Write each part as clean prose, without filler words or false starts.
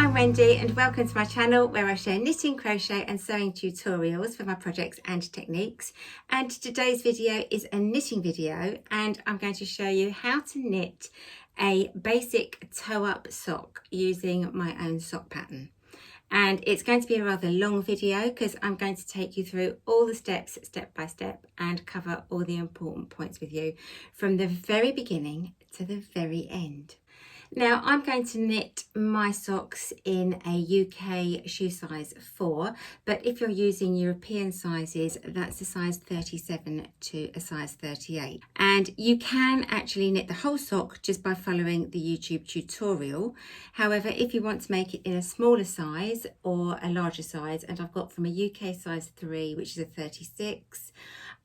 I'm Wendy and welcome to my channel where I share knitting, crochet and sewing tutorials for my projects and techniques. And today's video is a knitting video and I'm going to show you how to knit a basic toe-up sock using my own sock pattern. And it's going to be a rather long video because I'm going to take you through all the steps step by step and cover all the important points with you from the very beginning to the very end. Now I'm going to knit my socks in a UK shoe size 4, but if you're using European sizes, that's a size 37 to a size 38. And you can actually knit the whole sock just by following the YouTube tutorial. However, if you want to make it in a smaller size or a larger size, and I've got from a UK size 3, which is a 36,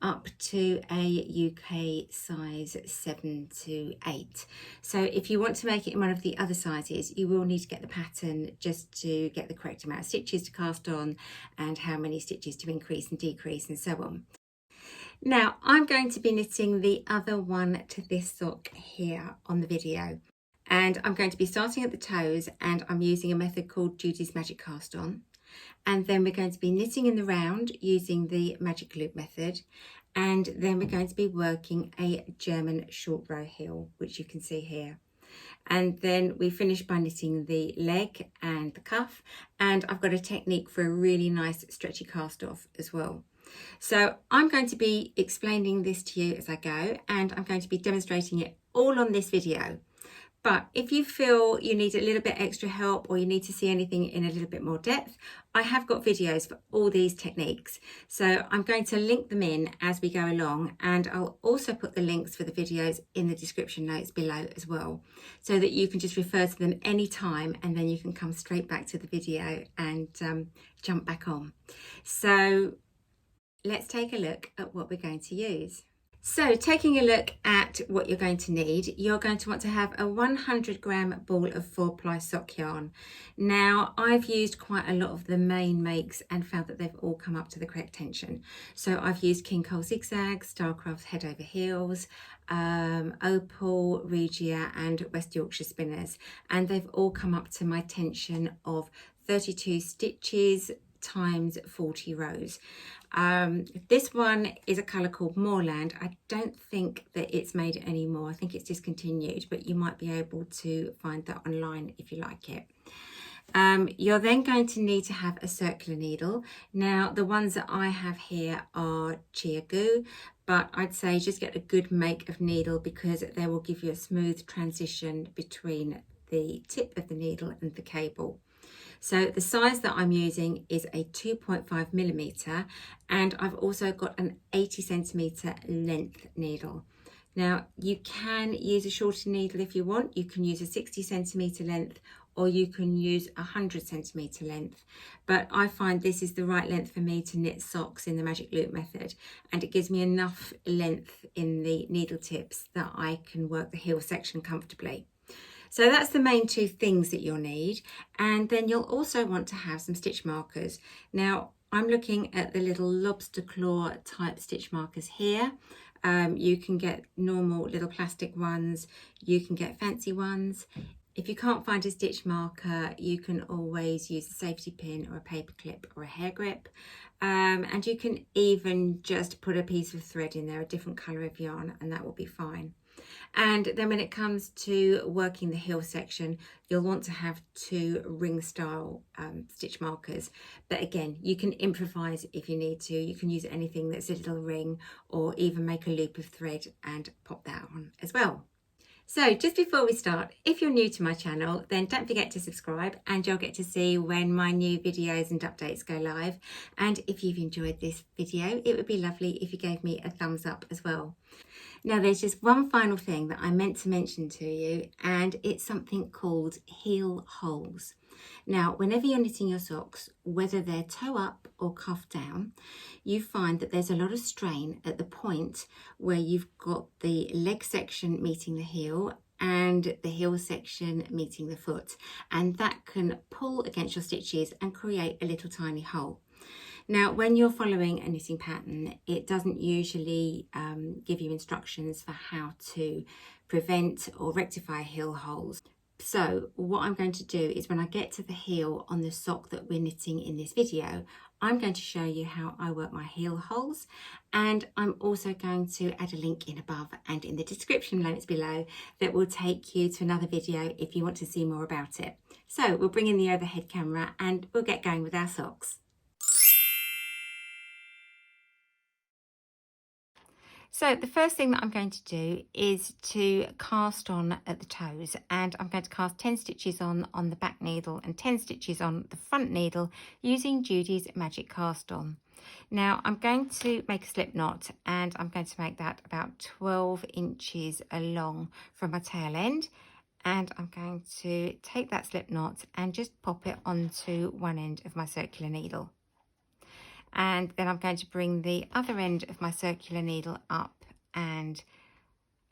up to a UK size 7 to 8. So if you want to make it in one of the other sizes, you will need to get the pattern just to get the correct amount of stitches to cast on and how many stitches to increase and decrease and so on. Now I'm going to be knitting the other one to this sock here on the video, and I'm going to be starting at the toes, and I'm using a method called Judy's Magic Cast On. And then we're going to be knitting in the round using the magic loop method, and then we're going to be working a German short row heel, which you can see here. And then we finish by knitting the leg and the cuff, and I've got a technique for a really nice stretchy cast off as well. So I'm going to be explaining this to you as I go, and I'm going to be demonstrating it all on this video. But if you feel you need a little bit extra help or you need to see anything in a little bit more depth, I have got videos for all these techniques. So I'm going to link them in as we go along, and I'll also put the links for the videos in the description notes below as well, so that you can just refer to them anytime and then you can come straight back to the video and jump back on. So let's take a look at what we're going to use. So taking a look at what you're going to need, you're going to want to have a 100 gram ball of 4-ply sock yarn. Now I've used quite a lot of the main makes and found that they've all come up to the correct tension. So I've used King Cole Zigzag, Starcraft Head Over Heels, Opal, Regia and West Yorkshire Spinners, and they've all come up to my tension of 32 stitches times 40 rows. This one is a colour called Moorland. I don't think that it's made it anymore. I think it's discontinued, but you might be able to find that online if you like it. You're then going to need to have a circular needle. Now the ones that I have here are Chia Goo, but I'd say just get a good make of needle because they will give you a smooth transition between the tip of the needle and the cable. So the size that I'm using is a 2.5 millimeter, and I've also got an 80 centimeter length needle. Now you can use a shorter needle if you want. You can use a 60 centimeter length, or you can use a 100 centimeter length, but I find this is the right length for me to knit socks in the magic loop method, and it gives me enough length in the needle tips that I can work the heel section comfortably. So that's the main two things that you'll need. And then you'll also want to have some stitch markers. Now I'm looking at the little lobster claw type stitch markers here. You can get normal little plastic ones, you can get fancy ones. If you can't find a stitch marker, you can always use a safety pin or a paper clip or a hair grip. And you can even just put a piece of thread in there, a different colour of yarn, and that will be fine. And then when it comes to working the heel section, you'll want to have 2 ring style stitch markers. But again, you can improvise if you need to. You can use anything that's a little ring, or even make a loop of thread and pop that on as well. So just before we start, if you're new to my channel, then don't forget to subscribe and you'll get to see when my new videos and updates go live. And if you've enjoyed this video, it would be lovely if you gave me a thumbs up as well. Now there's just one final thing that I meant to mention to you, and it's something called heel holes. Now, whenever you're knitting your socks, whether they're toe up or cuff down, you find that there's a lot of strain at the point where you've got the leg section meeting the heel and the heel section meeting the foot, and that can pull against your stitches and create a little tiny hole. Now, when you're following a knitting pattern, it doesn't usually give you instructions for how to prevent or rectify heel holes. So what I'm going to do is when I get to the heel on the sock that we're knitting in this video, I'm going to show you how I work my heel holes, and I'm also going to add a link in above and in the description notes below that will take you to another video if you want to see more about it. So we'll bring in the overhead camera and we'll get going with our socks. So the first thing that I'm going to do is to cast on at the toes, and I'm going to cast 10 stitches on the back needle and 10 stitches on the front needle using Judy's Magic Cast On. Now I'm going to make a slip knot, and I'm going to make that about 12 inches along from my tail end, and I'm going to take that slip knot and just pop it onto one end of my circular needle. And then I'm going to bring the other end of my circular needle up and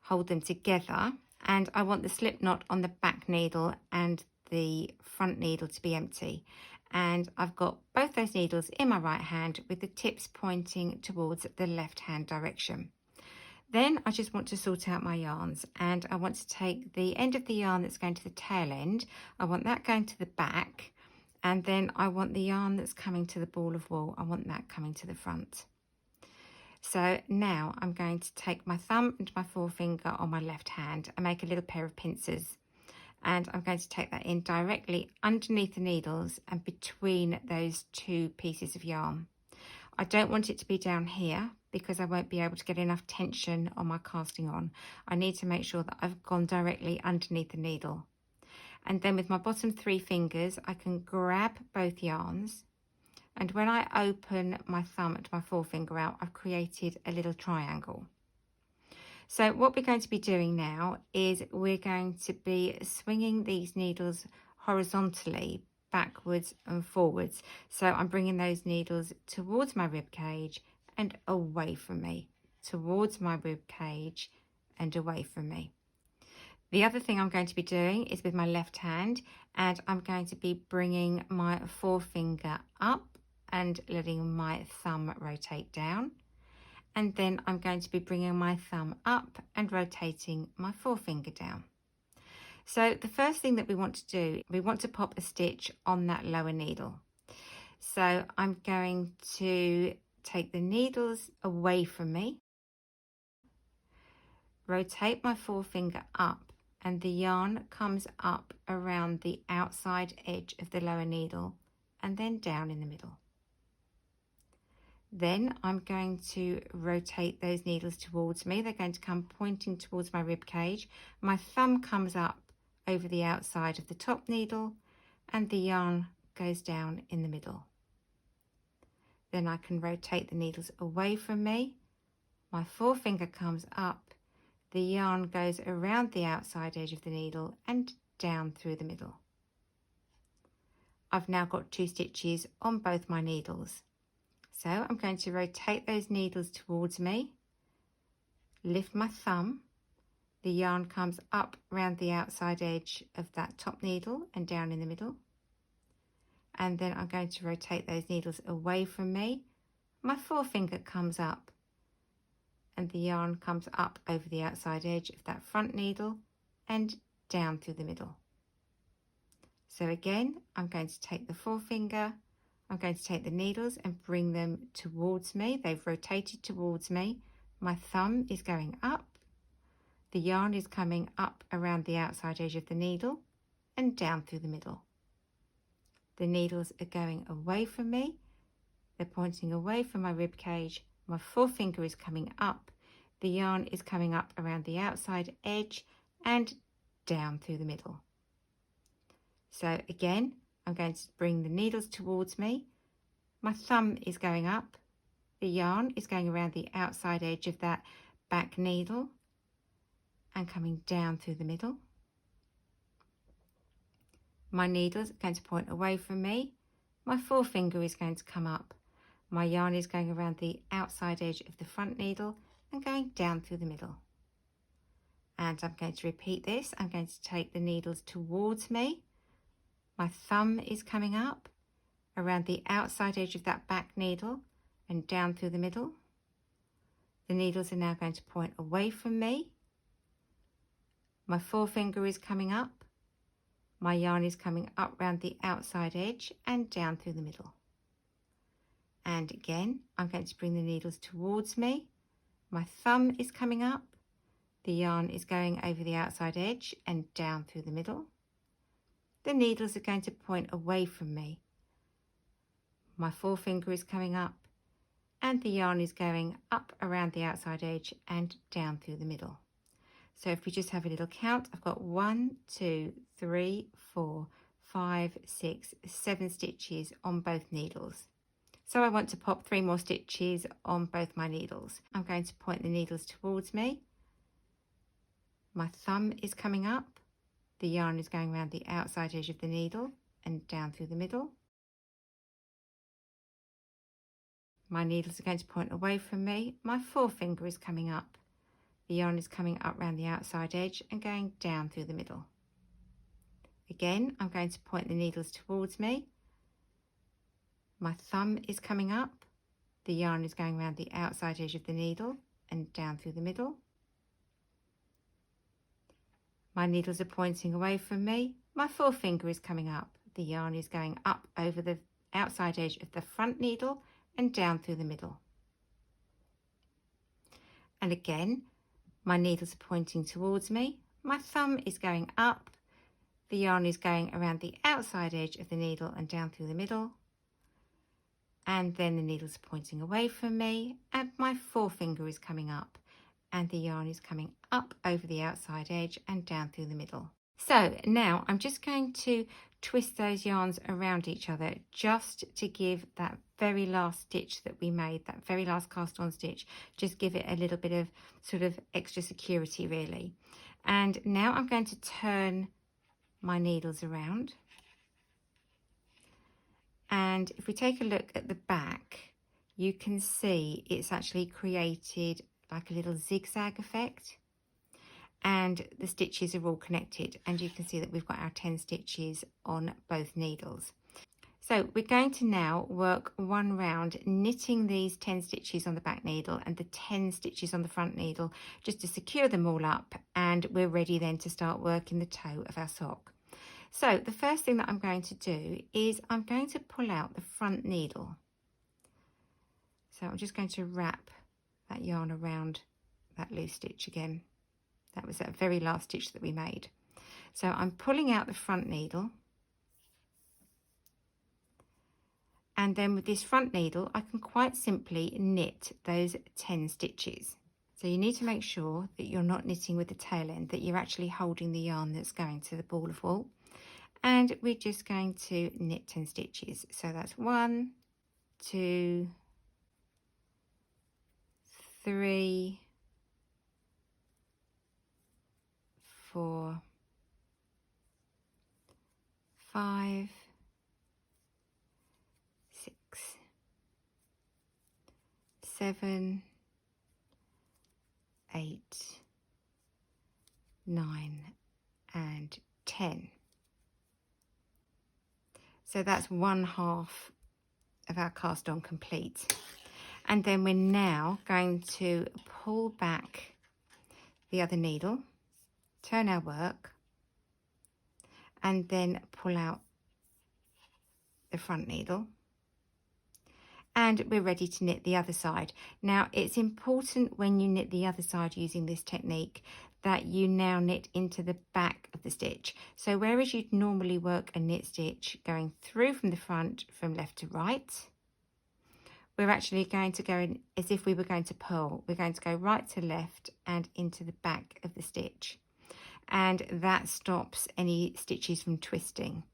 hold them together, and I want the slip knot on the back needle and the front needle to be empty, and I've got both those needles in my right hand with the tips pointing towards the left hand direction. Then I just want to sort out my yarns, and I want to take the end of the yarn that's going to the tail end, I want that going to the back, and then I want the yarn that's coming to the ball of wool, I want that coming to the front. So now I'm going to take my thumb and my forefinger on my left hand and make a little pair of pincers. And I'm going to take that in directly underneath the needles and between those two pieces of yarn. I don't want it to be down here because I won't be able to get enough tension on my casting on. I need to make sure that I've gone directly underneath the needle. And then with my bottom 3 fingers, I can grab both yarns. And when I open my thumb and my forefinger out, I've created a little triangle. So what we're going to be doing now is we're going to be swinging these needles horizontally, backwards and forwards. So I'm bringing those needles towards my rib cage and away from me, towards my rib cage and away from me. The other thing I'm going to be doing is with my left hand, and I'm going to be bringing my forefinger up and letting my thumb rotate down. And then I'm going to be bringing my thumb up and rotating my forefinger down. So the first thing that we want to do, we want to pop a stitch on that lower needle. So I'm going to take the needles away from me, rotate my forefinger up, and the yarn comes up around the outside edge of the lower needle and then down in the middle. Then I'm going to rotate those needles towards me. They're going to come pointing towards my rib cage. My thumb comes up over the outside of the top needle and the yarn goes down in the middle. Then I can rotate the needles away from me. My forefinger comes up. The yarn goes around the outside edge of the needle and down through the middle. I've now got 2 stitches on both my needles. So I'm going to rotate those needles towards me, lift my thumb, the yarn comes up around the outside edge of that top needle and down in the middle. And then I'm going to rotate those needles away from me. My forefinger comes up and the yarn comes up over the outside edge of that front needle and down through the middle. So again, I'm going to take the forefinger, I'm going to take the needles and bring them towards me. They've rotated towards me. My thumb is going up. The yarn is coming up around the outside edge of the needle and down through the middle. The needles are going away from me. They're pointing away from my rib cage. My forefinger is coming up. The yarn is coming up around the outside edge and down through the middle. So again, I'm going to bring the needles towards me. My thumb is going up. The yarn is going around the outside edge of that back needle and coming down through the middle. My needles are going to point away from me. My forefinger is going to come up. My yarn is going around the outside edge of the front needle and going down through the middle. And I'm going to repeat this. I'm going to take the needles towards me. My thumb is coming up around the outside edge of that back needle and down through the middle. The needles are now going to point away from me. My forefinger is coming up. My yarn is coming up round the outside edge and down through the middle. And again, I'm going to bring the needles towards me. My thumb is coming up. The yarn is going over the outside edge and down through the middle. The needles are going to point away from me. My forefinger is coming up and the yarn is going up around the outside edge and down through the middle. So if we just have a little count, I've got 1, 2, 3, 4, 5, 6, 7 stitches on both needles. So I want to pop 3 more stitches on both my needles. I'm going to point the needles towards me. My thumb is coming up. The yarn is going around the outside edge of the needle and down through the middle. My needles are going to point away from me. My forefinger is coming up. The yarn is coming up around the outside edge and going down through the middle. Again, I'm going to point the needles towards me. My thumb is coming up. The yarn is going around the outside edge of the needle and down through the middle. My needles are pointing away from me. My forefinger is coming up. The yarn is going up over the outside edge of the front needle and down through the middle. And again, my needles are pointing towards me. My thumb is going up. The yarn is going around the outside edge of the needle and down through the middle. And then the needles are pointing away from me and my forefinger is coming up and the yarn is coming up over the outside edge and down through the middle. So now I'm just going to twist those yarns around each other just to give that very last stitch that we made, that very last cast on stitch, just give it a little bit of sort of extra security really. And now I'm going to turn my needles around. And if we take a look at the back, you can see it's actually created like a little zigzag effect. And the stitches are all connected. And you can see that we've got our 10 stitches on both needles. So we're going to now work one round knitting these 10 stitches on the back needle and the 10 stitches on the front needle just to secure them all up. And we're ready then to start working the toe of our sock. So the first thing that I'm going to do is I'm going to pull out the front needle. So I'm just going to wrap that yarn around that loose stitch again. That was that very last stitch that we made. So I'm pulling out the front needle. And then with this front needle, I can quite simply knit those 10 stitches. So you need to make sure that you're not knitting with the tail end, that you're actually holding the yarn that's going to the ball of wool. And we're just going to knit 10 stitches. So that's 1, 2, 3, 4, 5, 6, 7, 8, 9, and 10. So that's 1/2 of our cast on complete. And then we're now going to pull back the other needle, turn our work, and then pull out the front needle. And we're ready to knit the other side. Now, it's important when you knit the other side using this technique that you now knit into the back of the stitch. So whereas you'd normally work a knit stitch going through from the front from left to right, we're actually going to go in as if we were going to purl. We're going to go right to left and into the back of the stitch. And that stops any stitches from twisting.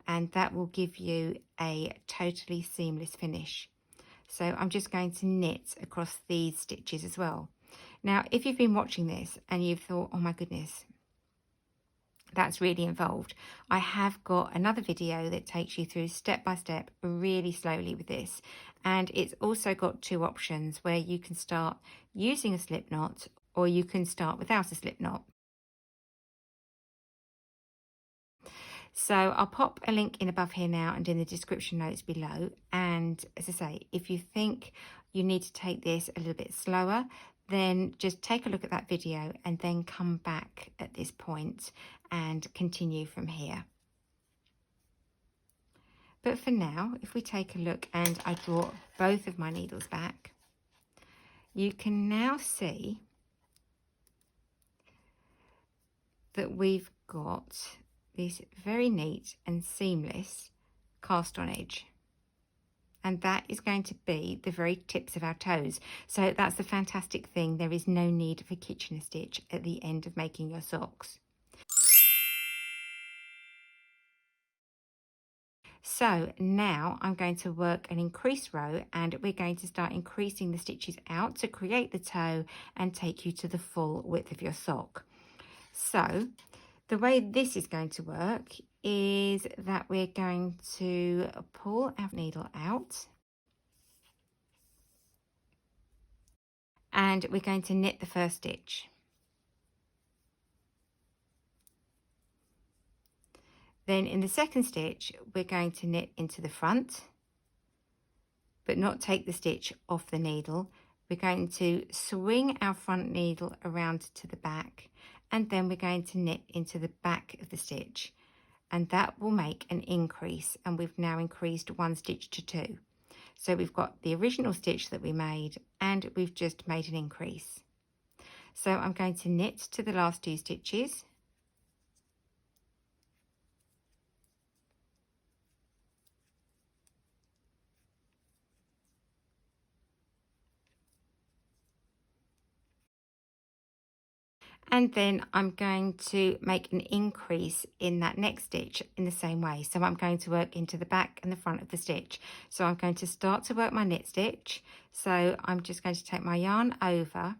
And that will give you a totally seamless finish. So I'm just going to knit across these stitches as well. Now, if you've been watching this and you've thought, oh my goodness, that's really involved, I have got another video that takes you through step by step really slowly with this. And it's also got 2 options where you can start using a slip knot or you can start without a slip knot. So I'll pop a link in above here now and in the description notes below. And as I say, if you think you need to take this a little bit slower, then just take a look at that video and then come back at this point and continue from here. But for now, if we take a look and I draw both of my needles back, you can now see that we've got this very neat and seamless cast on edge. And that is going to be the very tips of our toes. So that's the fantastic thing. There is no need for Kitchener stitch at the end of making your socks. So now I'm going to work an increase row, and we're going to start increasing the stitches out to create the toe and take you to the full width of your sock. So the way this is going to work is that we're going to pull our needle out, and we're going to knit the first stitch. Then in the second stitch, we're going to knit into the front, but not take the stitch off the needle. We're going to swing our front needle around to the back, and then we're going to knit into the back of the stitch, and that will make an increase, and we've now increased one stitch to two. So we've got the original stitch that we made, and we've just made an increase. So I'm going to knit to the last two stitches, and then I'm going to make an increase in that next stitch in the same way. So I'm going to work into the back and the front of the stitch. So I'm going to start to work my knit stitch. So I'm just going to take my yarn over,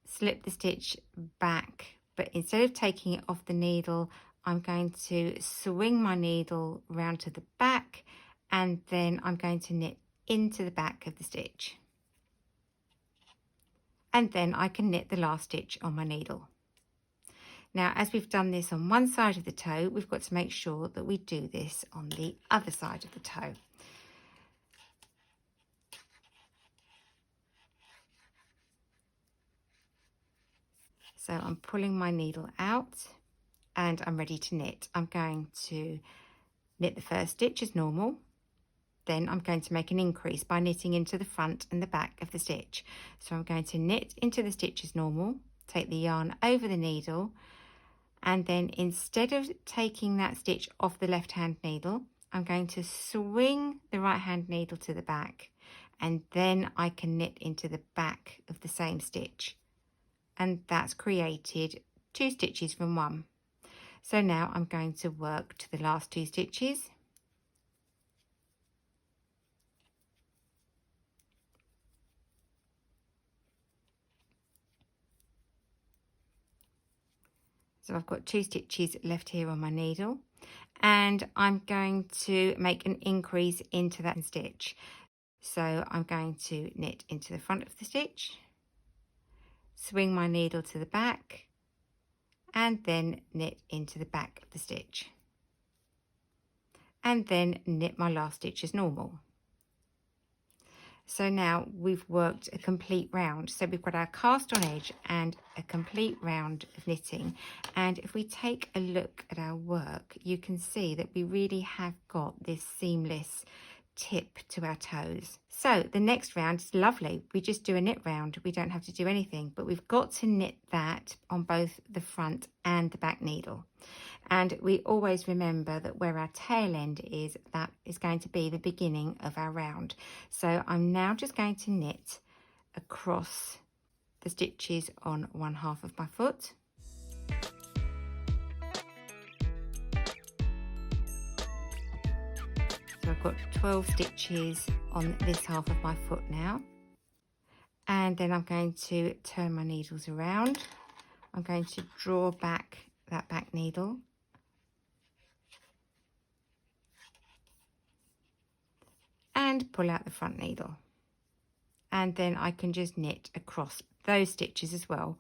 slip the stitch back, but instead of taking it off the needle, I'm going to swing my needle round to the back, and then I'm going to knit into the back of the stitch. And then I can knit the last stitch on my needle. Now, as we've done this on one side of the toe, we've got to make sure that we do this on the other side of the toe. So I'm pulling my needle out and I'm ready to knit. I'm going to knit the first stitch as normal. Then I'm going to make an increase by knitting into the front and the back of the stitch. So I'm going to knit into the stitch as normal, take the yarn over the needle, and then instead of taking that stitch off the left hand needle, I'm going to swing the right hand needle to the back, and then I can knit into the back of the same stitch. And that's created two stitches from one. So now I'm going to work to the last two stitches. So I've got two stitches left here on my needle, and I'm going to make an increase into that stitch. So I'm going to knit into the front of the stitch, swing my needle to the back, and then knit into the back of the stitch, and then knit my last stitch as normal. So now we've worked a complete round. So we've got our cast on edge and a complete round of knitting. And if we take a look at our work, you can see that we really have got this seamless tip to our toes. So the next round is lovely. We just do a knit round. We don't have to do anything, but we've got to knit that on both the front and the back needle. And we always remember that where our tail end is, that is going to be the beginning of our round. So I'm now just going to knit across the stitches on one half of my foot. So I've got 12 stitches on this half of my foot now. And then I'm going to turn my needles around. I'm going to draw back that back needle. And pull out the front needle. And then I can just knit across those stitches as well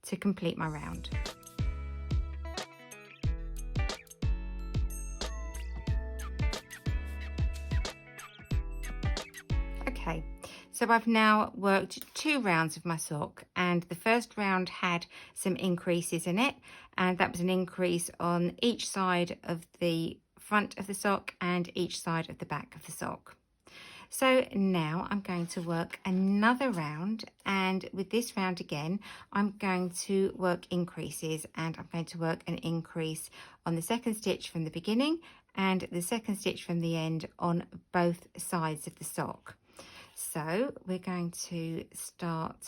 to complete my round. Okay, so I've now worked two rounds of my sock, and the first round had some increases in it, and that was an increase on each side of the front of the sock and each side of the back of the sock. So now I'm going to work another round, and with this round again I'm going to work increases, and I'm going to work an increase on the second stitch from the beginning and the second stitch from the end on both sides of the sock. So we're going to start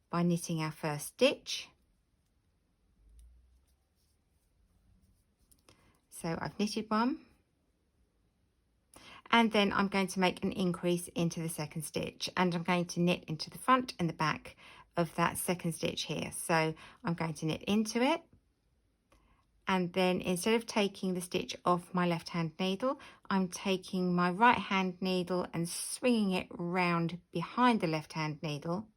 by knitting our first stitch. So I've knitted one, and then I'm going to make an increase into the second stitch, and I'm going to knit into the front and the back of that second stitch here. So I'm going to knit into it, and then instead of taking the stitch off my left hand needle, I'm taking my right hand needle and swinging it round behind the left hand needle,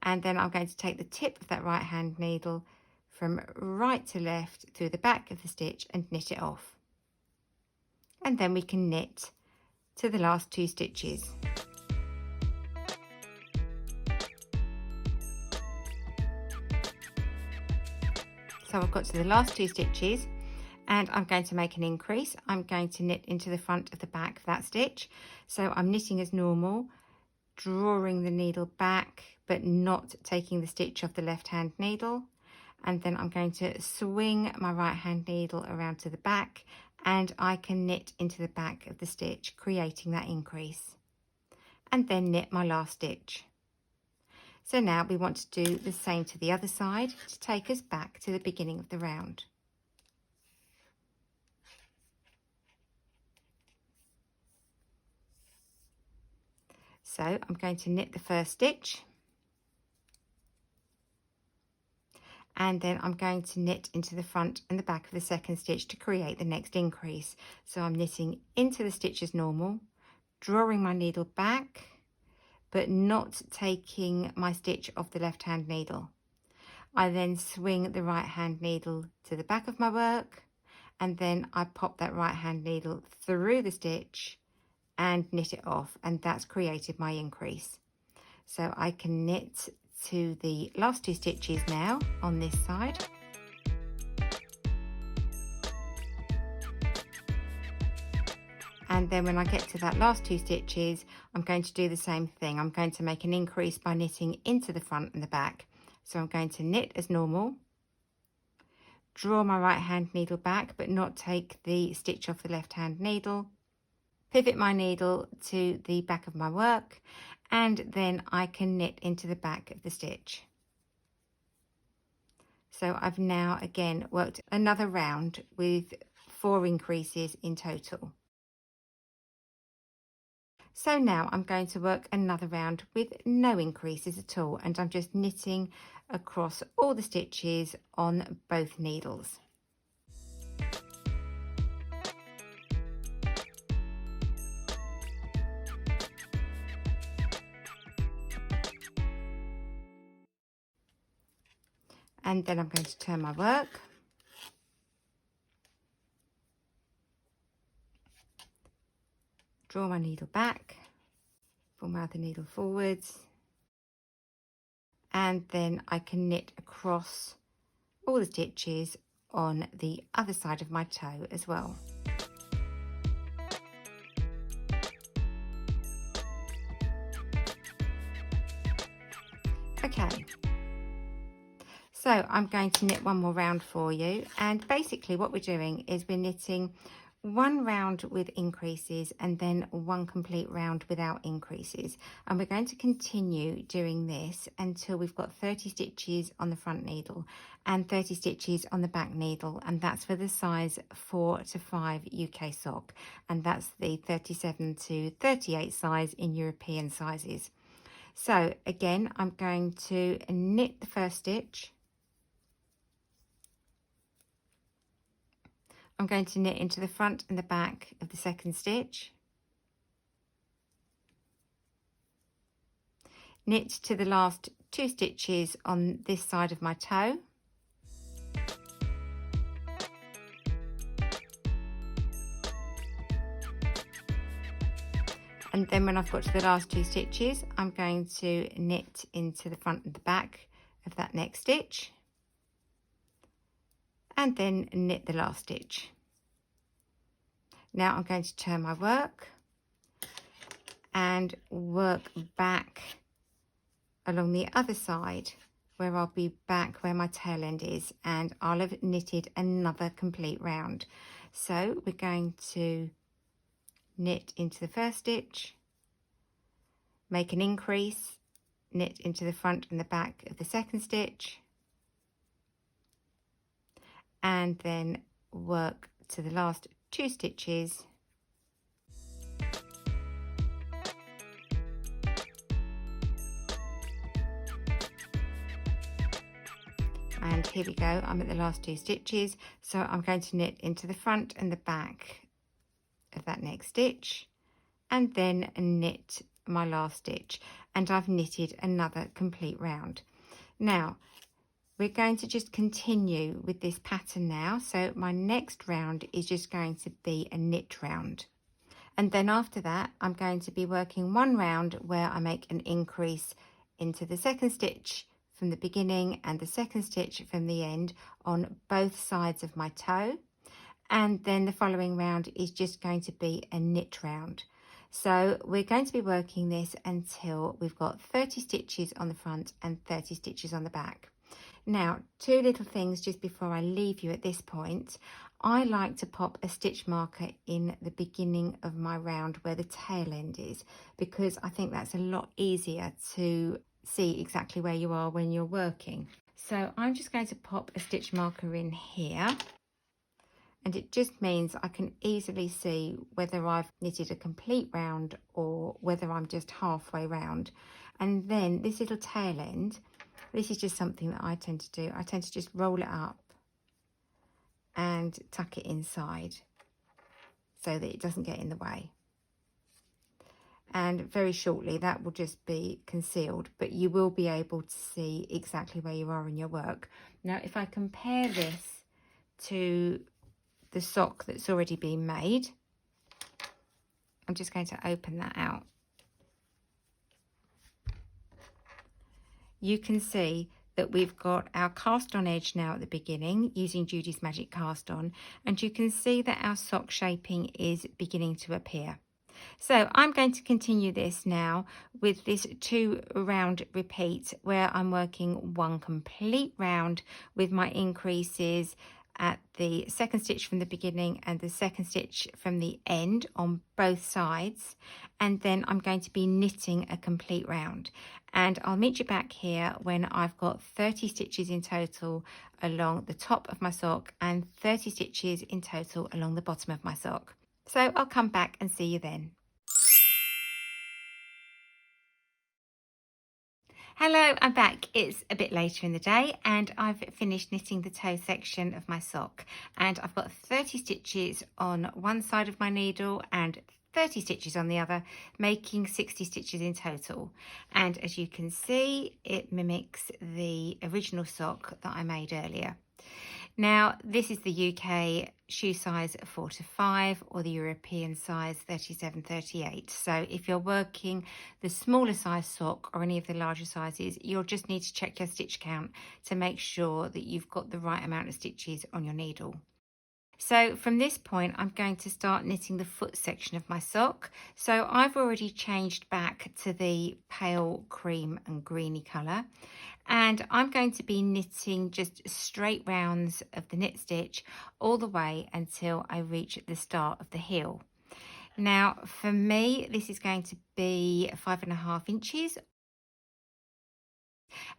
and then I'm going to take the tip of that right hand needle from right to left through the back of the stitch and knit it off, and then we can knit to the last 2 stitches. So I've got to the last 2 stitches, and I'm going to make an increase. I'm going to knit into the front of the back of that stitch. So I'm knitting as normal, drawing the needle back but not taking the stitch off the left hand needle, and then I'm going to swing my right hand needle around to the back, and I can knit into the back of the stitch, creating that increase, and then knit my last stitch. So now we want to do the same to the other side to take us back to the beginning of the round. So I'm going to knit the first stitch, and then I'm going to knit into the front and the back of the second stitch to create the next increase. So I'm knitting into the stitch as normal, drawing my needle back but not taking my stitch off the left hand needle. I then swing the right hand needle to the back of my work, and then I pop that right hand needle through the stitch and knit it off, and that's created my increase. So I can knit to the last 2 stitches now on this side, and then when I get to that last 2 stitches I'm going to do the same thing. I'm going to make an increase by knitting into the front and the back. So I'm going to knit as normal, draw my right hand needle back but not take the stitch off the left hand needle, pivot my needle to the back of my work, and then I can knit into the back of the stitch. So I've now again worked another round with 4 increases in total. So now I'm going to work another round with no increases at all, and I'm just knitting across all the stitches on both needles. And then I'm going to turn my work, draw my needle back, pull my other needle forwards, and then I can knit across all the stitches on the other side of my toe as well. Okay. So I'm going to knit one more round for you, and basically what we're doing is we're knitting 1 round with increases and then 1 complete round without increases, and we're going to continue doing this until we've got 30 stitches on the front needle and 30 stitches on the back needle, and that's for the size 4 to 5 UK sock, and that's the 37 to 38 size in European sizes. So again, I'm going to knit the first stitch, I'm going to knit into the front and the back of the second stitch, knit to the last 2 stitches on this side of my toe, and then when I've got to the last 2 stitches I'm going to knit into the front and the back of that next stitch, and then knit the last stitch. Now I'm going to turn my work and work back along the other side, where I'll be back where my tail end is, and I'll have knitted another complete round. So we're going to knit into the first stitch, make an increase, knit into the front and the back of the second stitch, and then work to the last 2 stitches, and here we go, I'm at the last 2 stitches, so I'm going to knit into the front and the back of that next stitch, and then knit my last stitch, and I've knitted another complete round. Now we're going to just continue with this pattern now, so my next round is just going to be a knit round, and then after that I'm going to be working 1 round where I make an increase into the second stitch from the beginning and the second stitch from the end on both sides of my toe, and then the following round is just going to be a knit round. So we're going to be working this until we've got 30 stitches on the front and 30 stitches on the back. Now, 2 little things just before I leave you at this point. I like to pop a stitch marker in the beginning of my round where the tail end is, because I think that's a lot easier to see exactly where you are when you're working. So I'm just going to pop a stitch marker in here, and it just means I can easily see whether I've knitted a complete round or whether I'm just halfway round. And then this little tail end, this is just something that I tend to do. I tend to just roll it up and tuck it inside so that it doesn't get in the way. And very shortly that will just be concealed, but you will be able to see exactly where you are in your work. Now if I compare this to the sock that's already been made, I'm just going to open that out. You can see that we've got our cast on edge now at the beginning using Judy's Magic Cast On, and you can see that our sock shaping is beginning to appear. So I'm going to continue this now with this 2 round repeat where I'm working 1 complete round with my increases at the second stitch from the beginning and the second stitch from the end on both sides, and then I'm going to be knitting a complete round, and I'll meet you back here when I've got 30 stitches in total along the top of my sock and 30 stitches in total along the bottom of my sock. So I'll come back and see you then. Hello, I'm back. It's a bit later in the day and I've finished knitting the toe section of my sock, and I've got 30 stitches on one side of my needle and 30 stitches on the other, making 60 stitches in total. And as you can see, it mimics the original sock that I made earlier. Now, this is the UK shoe size 4 to 5 or the European size 37-38. So if you're working the smaller size sock or any of the larger sizes, you'll just need to check your stitch count to make sure that you've got the right amount of stitches on your needle. So from this point, I'm going to start knitting the foot section of my sock. So I've already changed back to the pale cream and greeny colour, and I'm going to be knitting just straight rounds of the knit stitch all the way until I reach the start of the heel. Now for me, this is going to be 5.5 inches.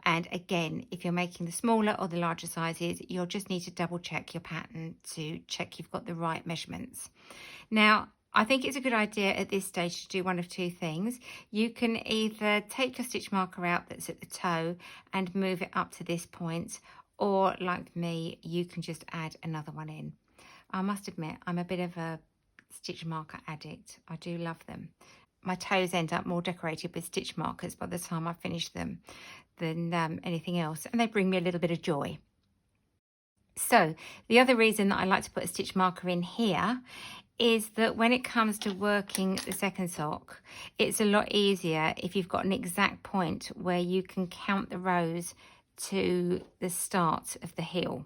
And again, if you're making the smaller or the larger sizes, you'll just need to double check your pattern to check you've got the right measurements. Now, I think it's a good idea at this stage to do one of 2 things. You can either take your stitch marker out that's at the toe and move it up to this point, or like me, you can just add another one in. I must admit, I'm a bit of a stitch marker addict. I do love them. My toes end up more decorated with stitch markers by the time I finish them than anything else, and they bring me a little bit of joy. So the other reason that I like to put a stitch marker in here is that when it comes to working the second sock, it's a lot easier if you've got an exact point where you can count the rows to the start of the heel.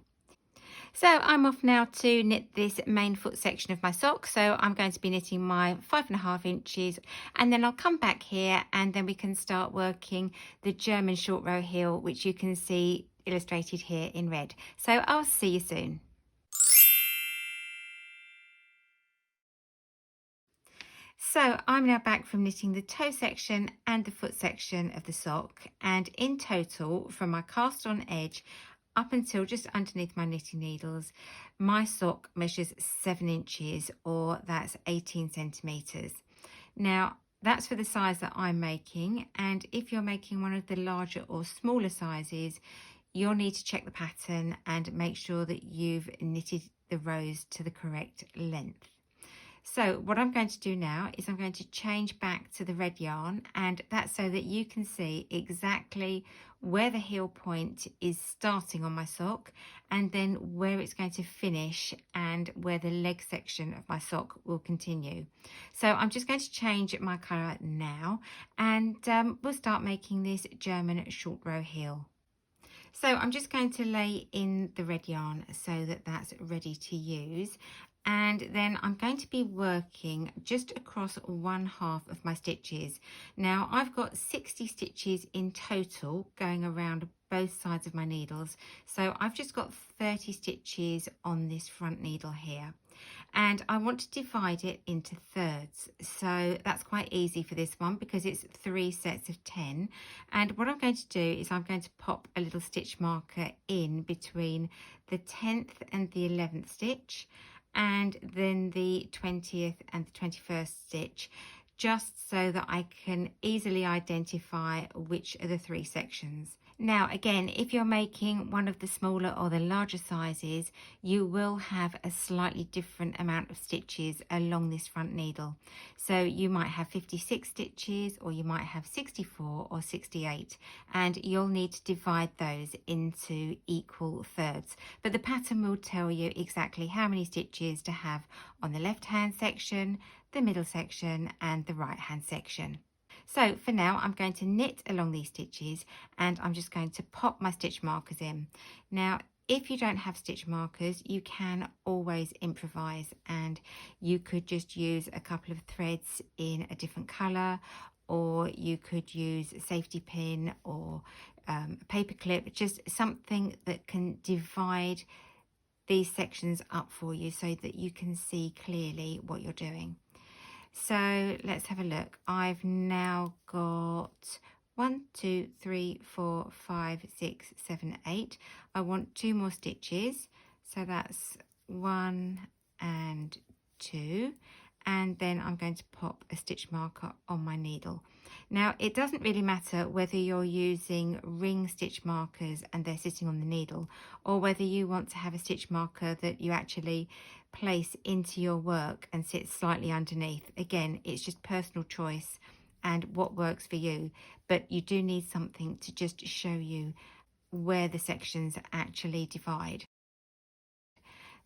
So I'm off now to knit this main foot section of my sock. So I'm going to be knitting my 5.5 inches, and then I'll come back here and then we can start working the German short row heel, which you can see illustrated here in red. So I'll see you soon. So I'm now back from knitting the toe section and the foot section of the sock, and in total from my cast on edge up until just underneath my knitting needles, my sock measures 7 inches, or that's 18 centimeters. Now that's for the size that I'm making, and if you're making one of the larger or smaller sizes, you'll need to check the pattern and make sure that you've knitted the rows to the correct length. So what I'm going to do now is I'm going to change back to the red yarn, and that's so that you can see exactly where the heel point is starting on my sock, and then where it's going to finish and where the leg section of my sock will continue. So I'm just going to change my colour now, and we'll start making this German short row heel. So I'm just going to lay in the red yarn so that that's ready to use, and then I'm going to be working just across 1/2 of my stitches. Now I've got 60 stitches in total going around both sides of my needles, so I've just got 30 stitches on this front needle here, and I want to divide it into thirds. So that's quite easy for this one because it's 3 sets of 10. And what I'm going to do is I'm going to pop a little stitch marker in between the 10th and the 11th stitch, and then the 20th and the 21st stitch, just so that I can easily identify which are the 3 sections. Now again, if you're making one of the smaller or the larger sizes, you will have a slightly different amount of stitches along this front needle. So you might have 56 stitches, or you might have 64 or 68, and you'll need to divide those into equal thirds. But the pattern will tell you exactly how many stitches to have on the left hand section, the middle section and the right hand section. So for now I'm going to knit along these stitches, and I'm just going to pop my stitch markers in. Now if you don't have stitch markers, you can always improvise, and you could just use a couple of threads in a different colour, or you could use a safety pin or a paper clip, just something that can divide these sections up for you so that you can see clearly what you're doing. So let's have a look. I've now got 1, 2, 3, 4, 5, 6, 7, 8. I want 2 more stitches. So that's 1 and 2. And then I'm going to pop a stitch marker on my needle. Now it doesn't really matter whether you're using ring stitch markers and they're sitting on the needle, or whether you want to have a stitch marker that you actually place into your work and sit slightly underneath. Again, it's just personal choice and what works for you, but you do need something to just show you where the sections actually divide.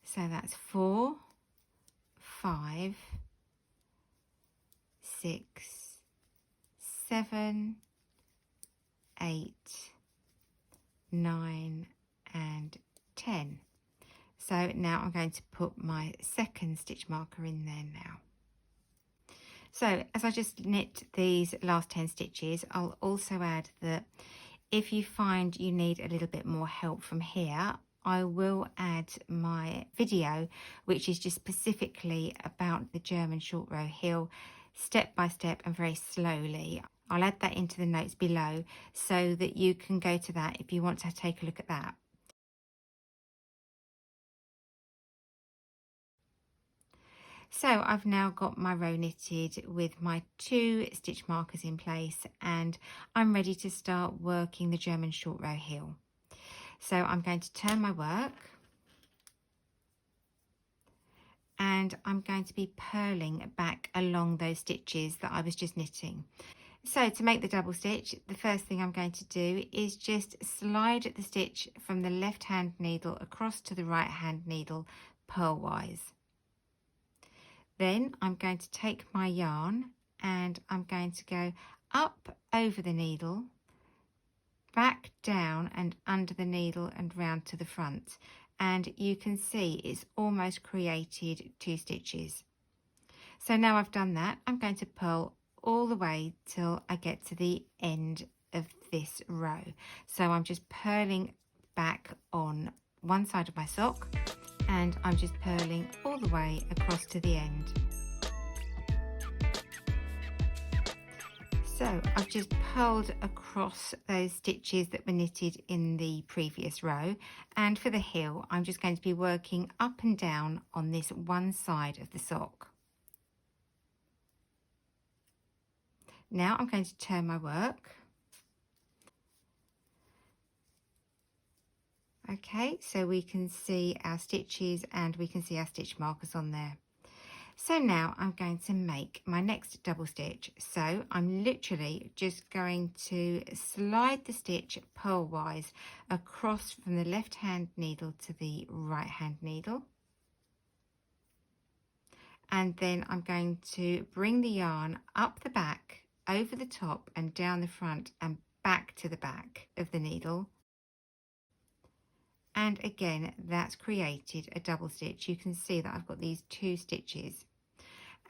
So that's 4, 5, 6, 7, 8, 9 and 10. So now I'm going to put my second stitch marker in there now. So as I just knit these last 10 stitches, I'll also add that if you find you need a little bit more help from here, I will add my video, which is just specifically about the German short row heel, step by step and very slowly. I'll add that into the notes below so that you can go to that if you want to take a look at that. So I've now got my row knitted with my 2 stitch markers in place, and I'm ready to start working the German short row heel. So I'm going to turn my work, and I'm going to be purling back along those stitches that I was just knitting. So to make the double stitch, the first thing I'm going to do is just slide the stitch from the left hand needle across to the right hand needle purlwise. Then I'm going to take my yarn and I'm going to go up over the needle, back down and under the needle and round to the front. and you can see it's almost created 2 stitches. So now I've done that, I'm going to purl all the way till I get to the end of this row. So I'm just purling back on one side of my sock, and I'm just purling all the way across to the end. So I've just purled across those stitches that were knitted in the previous row, and for the heel I'm just going to be working up and down on this one side of the sock. Now I'm going to turn my work. Okay, so we can see our stitches and we can see our stitch markers on there. So now I'm going to make my next double stitch. So I'm literally just going to slide the stitch purlwise across from the left hand needle to the right hand needle. And then I'm going to bring the yarn up the back, over the top and down the front and back to the back of the needle. And again, that's created a double stitch. You can see that I've got these 2 stitches.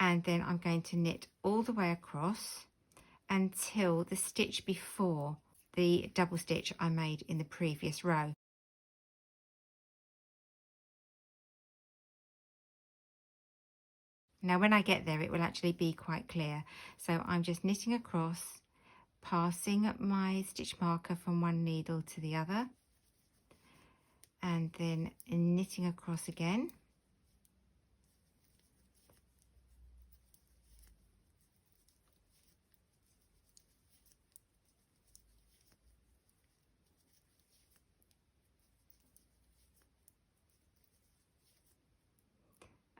And then I'm going to knit all the way across until the stitch before the double stitch I made in the previous row. Now when I get there it will actually be quite clear. So I'm just knitting across, passing my stitch marker from one needle to the other, and then knitting across again.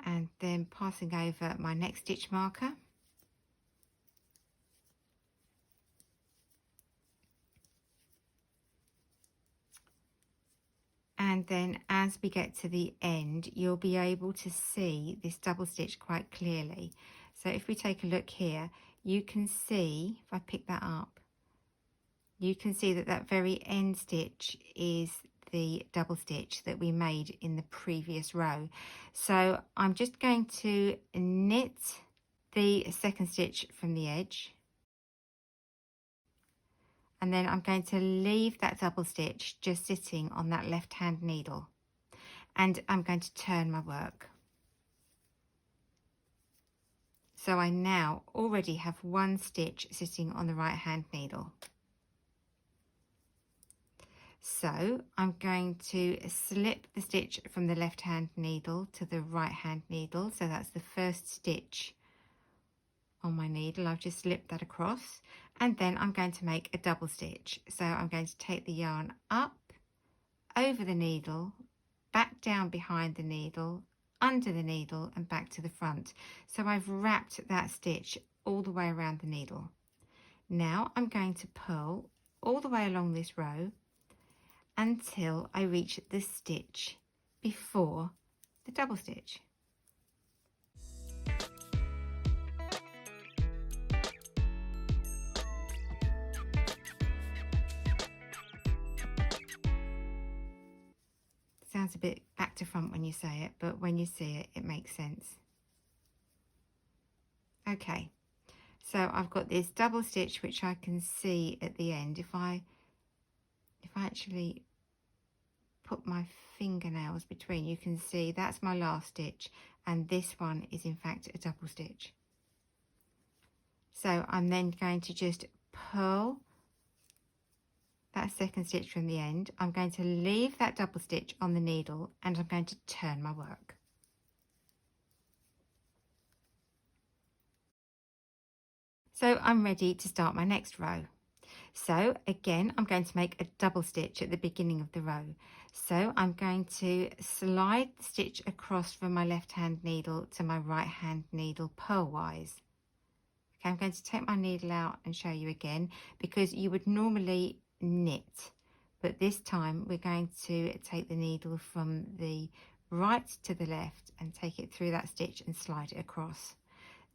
And then passing over my next stitch marker. And then as we get to the end, you'll be able to see this double stitch quite clearly. So if we take a look here, you can see, if I pick that up, you can see that that very end stitch is the double stitch that we made in the previous row. So I'm just going to knit the second stitch from the edge, and then I'm going to leave that double stitch just sitting on that left hand needle, and I'm going to turn my work. So I now already have 1 stitch sitting on the right hand needle. So I'm going to slip the stitch from the left hand needle to the right hand needle. So that's the first stitch on my needle. I've just slipped that across, and then I'm going to make a double stitch. So I'm going to take the yarn up over the needle, back down behind the needle, under the needle and back to the front. So I've wrapped that stitch all the way around the needle. Now I'm going to purl all the way along this row until I reach the stitch before the double stitch. Sounds a bit back to front when you say it, but when you see it, it makes sense. Okay, so I've got this double stitch which I can see at the end. If I actually put my fingernails between, you can see that's my last stitch, and this one is in fact a double stitch. So I'm then going to just purl that second stitch from the end. I'm going to leave that double stitch on the needle, and I'm going to turn my work. So I'm ready to start my next row. So again, I'm going to make a double stitch at the beginning of the row. So I'm going to slide the stitch across from my left hand needle to my right hand needle purlwise. Okay, I'm going to take my needle out and show you again, because you would normally knit, but this time we're going to take the needle from the right to the left and take it through that stitch and slide it across.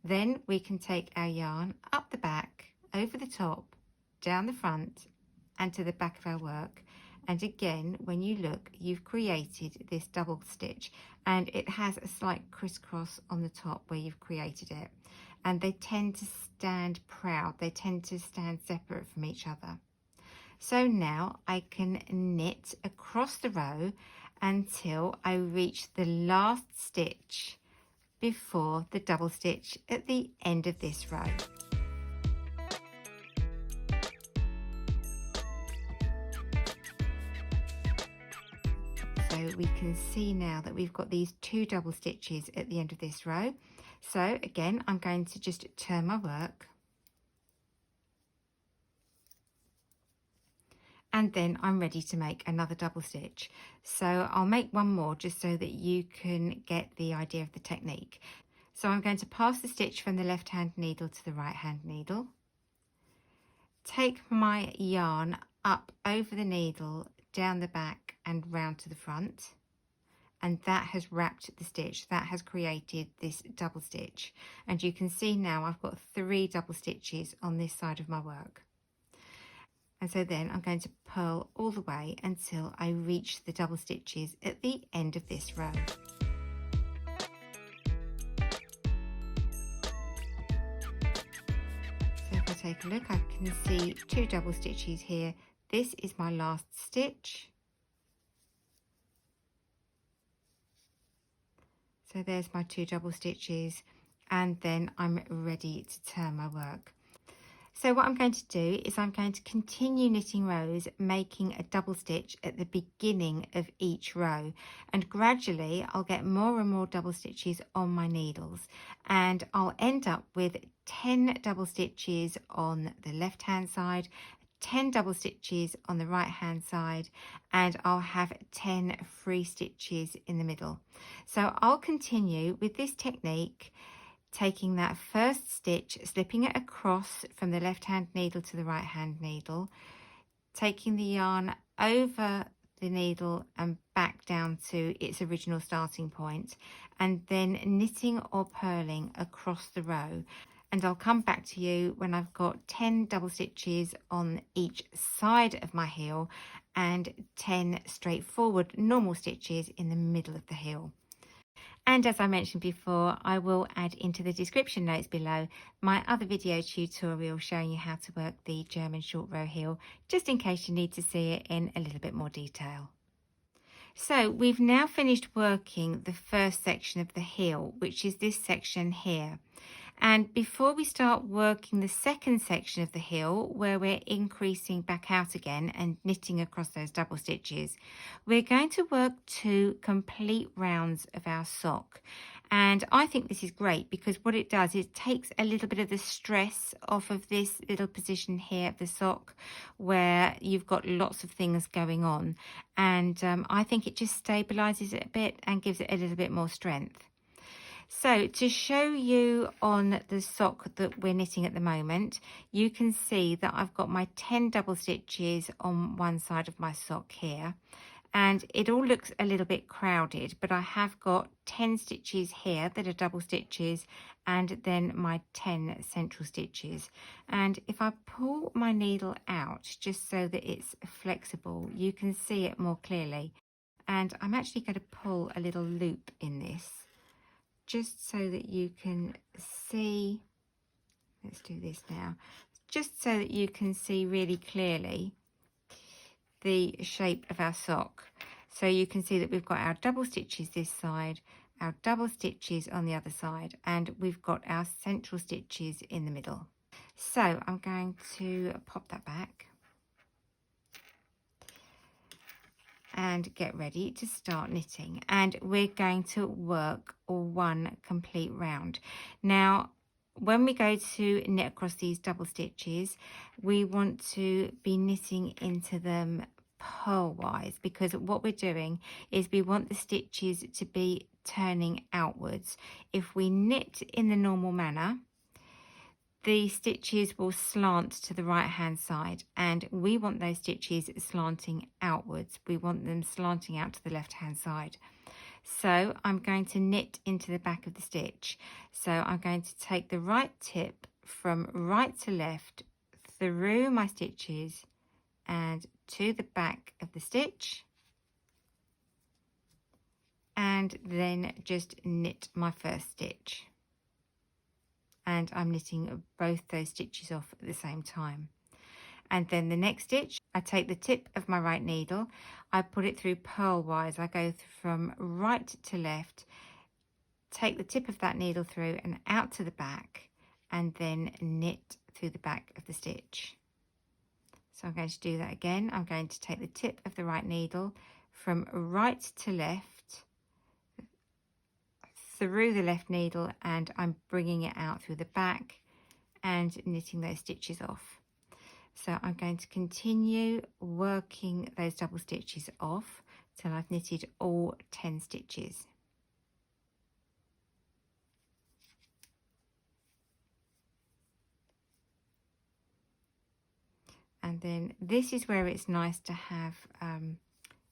Then we can take our yarn up the back, over the top, down the front and to the back of our work, And again, when you look, you've created this double stitch, and it has a slight crisscross on the top where you've created it. And they tend to stand proud. They tend to stand separate from each other. So now I can knit across the row until I reach the last stitch before the double stitch at the end of this row. So we can see now that we've got these 2 double stitches at the end of this row. So again, I'm going to just turn my work, and then I'm ready to make another double stitch. So I'll make one more just so that you can get the idea of the technique. So I'm going to pass the stitch from the left hand needle to the right hand needle, take my yarn up over the needle, down the back and round to the front, and that has wrapped the stitch. That has created this double stitch, and you can see now I've got 3 double stitches on this side of my work. And so then I'm going to purl all the way until I reach the double stitches at the end of this row. So if I take a look, I can see 2 double stitches here. This is my last stitch. So there's my 2 double stitches, and then I'm ready to turn my work. So what I'm going to do is I'm going to continue knitting rows, making a double stitch at the beginning of each row, and gradually I'll get more and more double stitches on my needles, and I'll end up with 10 double stitches on the left hand side, 10 double stitches on the right hand side, and I'll have 10 free stitches in the middle. So I'll continue with this technique, taking that first stitch, slipping it across from the left hand needle to the right hand needle, taking the yarn over the needle and back down to its original starting point, and then knitting or purling across the row. And I'll come back to you when I've got 10 double stitches on each side of my heel and 10 straightforward normal stitches in the middle of the heel. And as I mentioned before, I will add into the description notes below my other video tutorial showing you how to work the German short row heel, just in case you need to see it in a little bit more detail. So we've now finished working the first section of the heel, which is this section here. And before we start working the second section of the heel, where we're increasing back out again and knitting across those double stitches, we're going to work 2 complete rounds of our sock. And I think this is great because what it does is it takes a little bit of the stress off of this little position here of the sock where you've got lots of things going on. And I think it just stabilizes it a bit and gives it a little bit more strength. So to show you on the sock that we're knitting at the moment, you can see that I've got my 10 double stitches on one side of my sock here, and it all looks a little bit crowded, but I have got 10 stitches here that are double stitches, and then my 10 central stitches. And if I pull my needle out just so that it's flexible, you can see it more clearly. And I'm actually going to pull a little loop in this, just so that you can see, let's do this now, just so that you can see really clearly the shape of our sock. So you can see that we've got our double stitches this side, our double stitches on the other side, and we've got our central stitches in the middle. So I'm going to pop that back and get ready to start knitting, and we're going to work 1 complete round. Now when we go to knit across these double stitches, we want to be knitting into them purlwise, because what we're doing is we want the stitches to be turning outwards. If we knit in the normal manner, the stitches will slant to the right hand side, and we want those stitches slanting outwards. We want them slanting out to the left hand side. So I'm going to knit into the back of the stitch. So I'm going to take the right tip from right to left through my stitches and to the back of the stitch and then just knit my first stitch. And I'm knitting both those stitches off at the same time. And then the next stitch, I take the tip of my right needle, I put it through purlwise. I go from right to left, take the tip of that needle through and out to the back, and then knit through the back of the stitch. So I'm going to do that again. I'm going to take the tip of the right needle from right to left, through the left needle, and I'm bringing it out through the back and knitting those stitches off. So I'm going to continue working those double stitches off till I've knitted all 10 stitches. And then this is where it's nice to have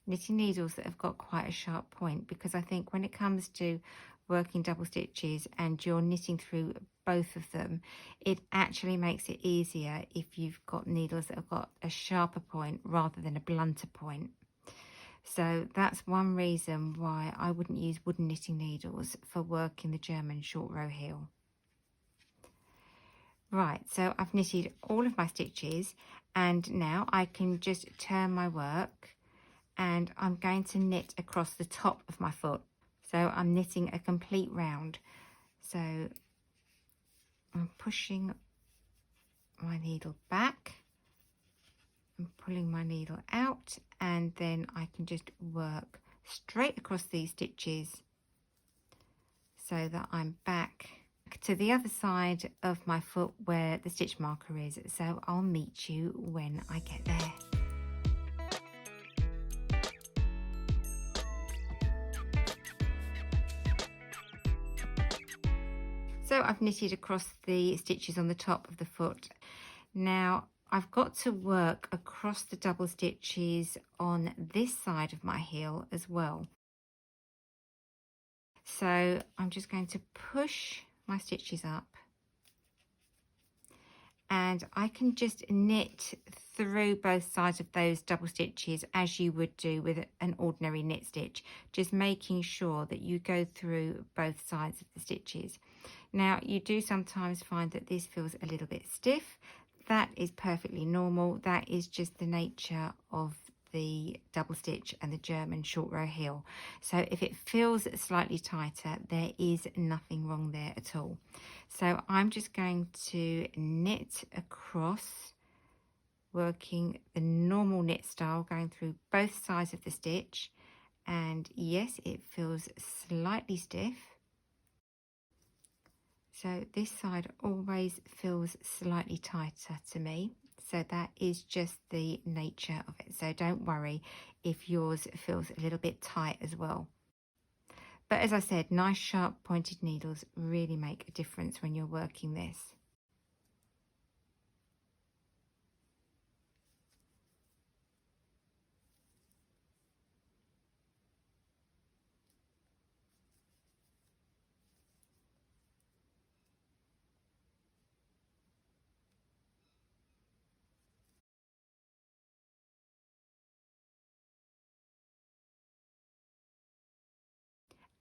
knitting needles that have got quite a sharp point, because I think when it comes to working double stitches and you're knitting through both of them, it actually makes it easier if you've got needles that have got a sharper point rather than a blunter point. So that's one reason why I wouldn't use wooden knitting needles for working the German short row heel. Right, so I've knitted all of my stitches, and now I can just turn my work and I'm going to knit across the top of my foot. So I'm knitting a complete round. So I'm pushing my needle back and pulling my needle out, and then I can just work straight across these stitches so that I'm back to the other side of my foot where the stitch marker is. So I'll meet you when I get there. So I've knitted across the stitches on the top of the foot. Now I've got to work across the double stitches on this side of my heel as well. So I'm just going to push my stitches up, and I can just knit through both sides of those double stitches as you would do with an ordinary knit stitch, just making sure that you go through both sides of the stitches. Now you do sometimes find that this feels a little bit stiff. That is perfectly normal. That is just the nature of the double stitch and the German short row heel. So if it feels slightly tighter, there is nothing wrong there at all. So I'm just going to knit across, working the normal knit style, going through both sides of the stitch. And yes, it feels slightly stiff. So this side always feels slightly tighter to me. So that is just the nature of it. So don't worry if yours feels a little bit tight as well. But as I said, nice sharp pointed needles really make a difference when you're working this.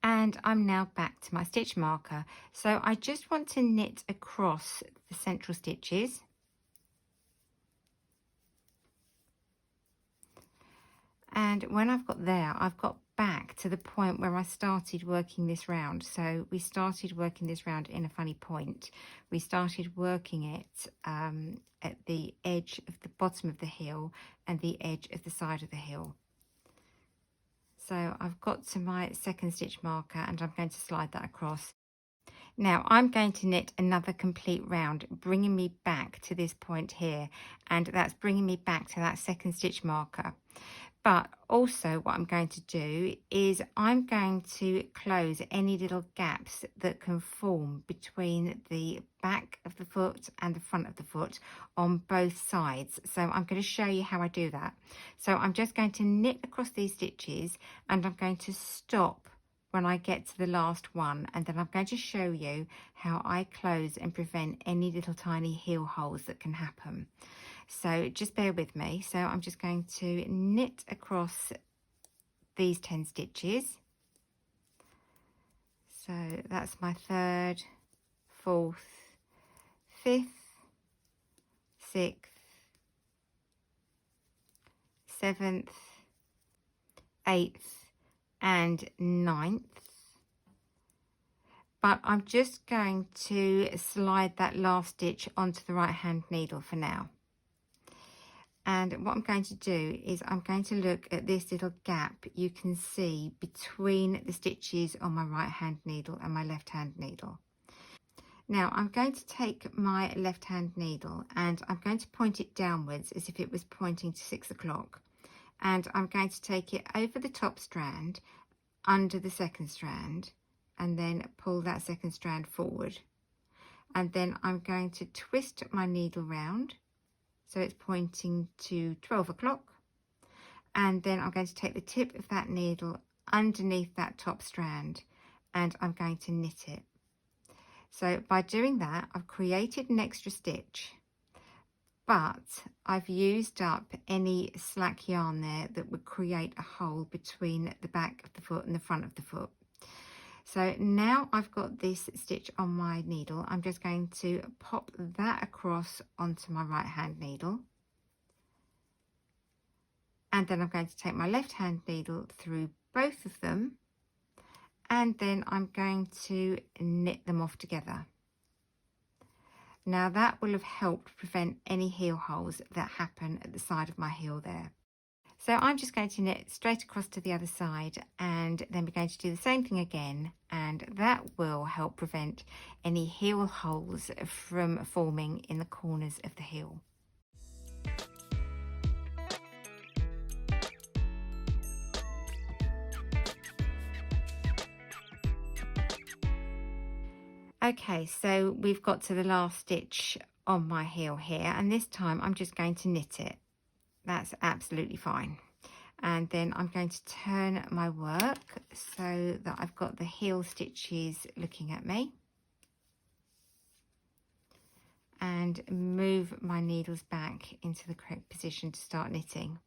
And I'm now back to my stitch marker. So I just want to knit across the central stitches. And when I've got there, I've got back to the point where I started working this round. So we started working this round in a funny point. We started working it at the edge of the bottom of the heel and the edge of the side of the heel. So I've got to my second stitch marker and I'm going to slide that across. Now I'm going to knit another complete round, bringing me back to this point here, and that's bringing me back to that second stitch marker. But also what I'm going to do is I'm going to close any little gaps that can form between the back of the foot and the front of the foot on both sides. So I'm going to show you how I do that. So I'm just going to knit across these stitches and I'm going to stop when I get to the last one, and then I'm going to show you how I close and prevent any little tiny heel holes that can happen. So just bear with me. So I'm just going to knit across these 10 stitches. So that's my 3rd, 4th, 5th, 6th, 7th, 8th and 9th. But I'm just going to slide that last stitch onto the right hand needle for now. And what I'm going to do is I'm going to look at this little gap you can see between the stitches on my right hand needle and my left hand needle. Now I'm going to take my left hand needle and I'm going to point it downwards as if it was pointing to 6 o'clock. And I'm going to take it over the top strand, under the second strand, and then pull that second strand forward. And then I'm going to twist my needle round so it's pointing to 12 o'clock. And then I'm going to take the tip of that needle underneath that top strand and I'm going to knit it. So by doing that, I've created an extra stitch, but I've used up any slack yarn there that would create a hole between the back of the foot and the front of the foot. So now I've got this stitch on my needle, I'm just going to pop that across onto my right hand needle. And then I'm going to take my left hand needle through both of them. And then I'm going to knit them off together. Now that will have helped prevent any heel holes that happen at the side of my heel there. So I'm just going to knit straight across to the other side and then we're going to do the same thing again, and that will help prevent any heel holes from forming in the corners of the heel. Okay, so we've got to the last stitch on my heel here, and this time I'm just going to knit it. That's absolutely fine. And then I'm going to turn my work so that I've got the heel stitches looking at me, and move my needles back into the correct position to start knitting.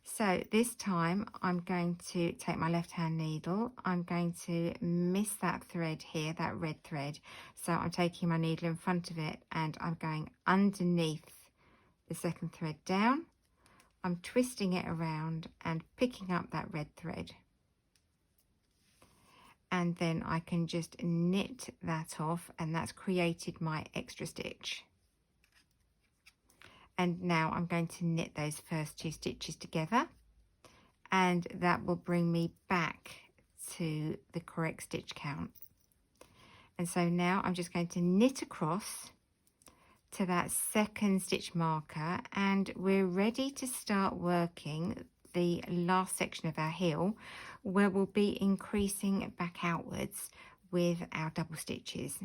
So this time I'm going to take my left hand needle, I'm going to miss that thread here, that red thread, so I'm taking my needle in front of it and I'm going underneath the second thread down. I'm twisting it around and picking up that red thread, and then I can just knit that off, and that's created my extra stitch. And now I'm going to knit those first 2 stitches together, and that will bring me back to the correct stitch count. And so now I'm just going to knit across to that second stitch marker, and we're ready to start working the last section of our heel, where we'll be increasing back outwards with our double stitches.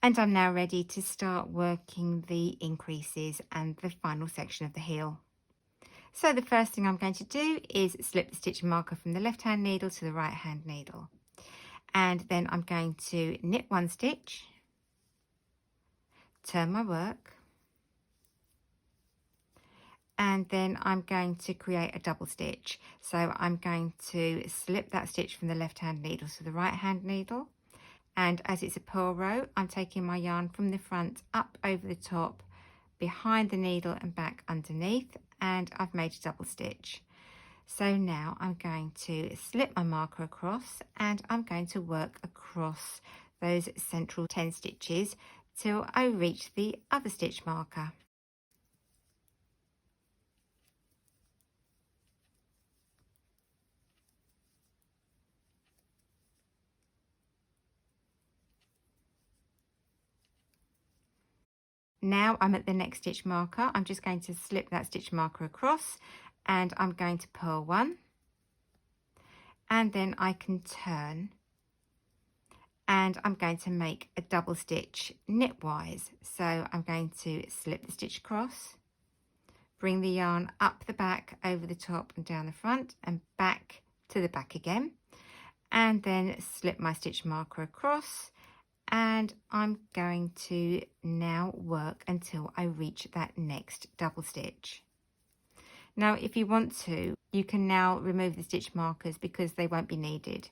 And I'm now ready to start working the increases and the final section of the heel. So the first thing I'm going to do is slip the stitch marker from the left hand needle to the right hand needle. And then I'm going to knit 1 stitch, turn my work, and then I'm going to create a double stitch. So I'm going to slip that stitch from the left hand needle to the right hand needle. And as it's a purl row, I'm taking my yarn from the front up over the top, behind the needle and back underneath, and I've made a double stitch. So now I'm going to slip my marker across and I'm going to work across those central 10 stitches till I reach the other stitch marker. Now I'm at the next stitch marker. I'm just going to slip that stitch marker across and I'm going to purl 1, and then I can turn and I'm going to make a double stitch knitwise. So I'm going to slip the stitch across, bring the yarn up the back, over the top and down the front and back to the back again, and then slip my stitch marker across, and I'm going to now work until I reach that next double stitch. Now if you want to, you can now remove the stitch markers because they won't be needed.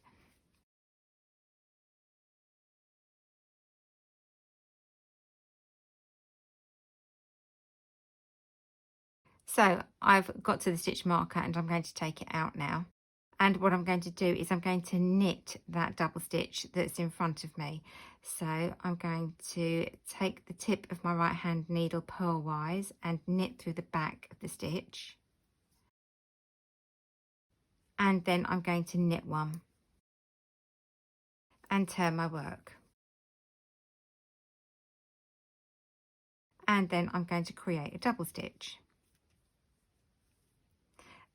So I've got to the stitch marker and I'm going to take it out now. And what I'm going to do is I'm going to knit that double stitch that's in front of me. So I'm going to take the tip of my right hand needle purlwise and knit through the back of the stitch. And then I'm going to knit one and turn my work. And then I'm going to create a double stitch.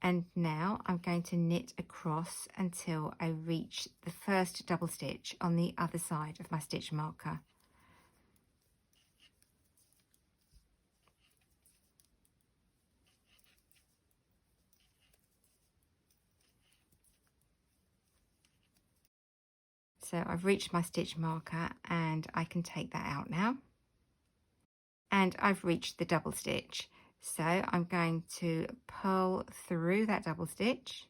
And now I'm going to knit across until I reach the first double stitch on the other side of my stitch marker. So I've reached my stitch marker and I can take that out now. And I've reached the double stitch. So I'm going to purl through that double stitch.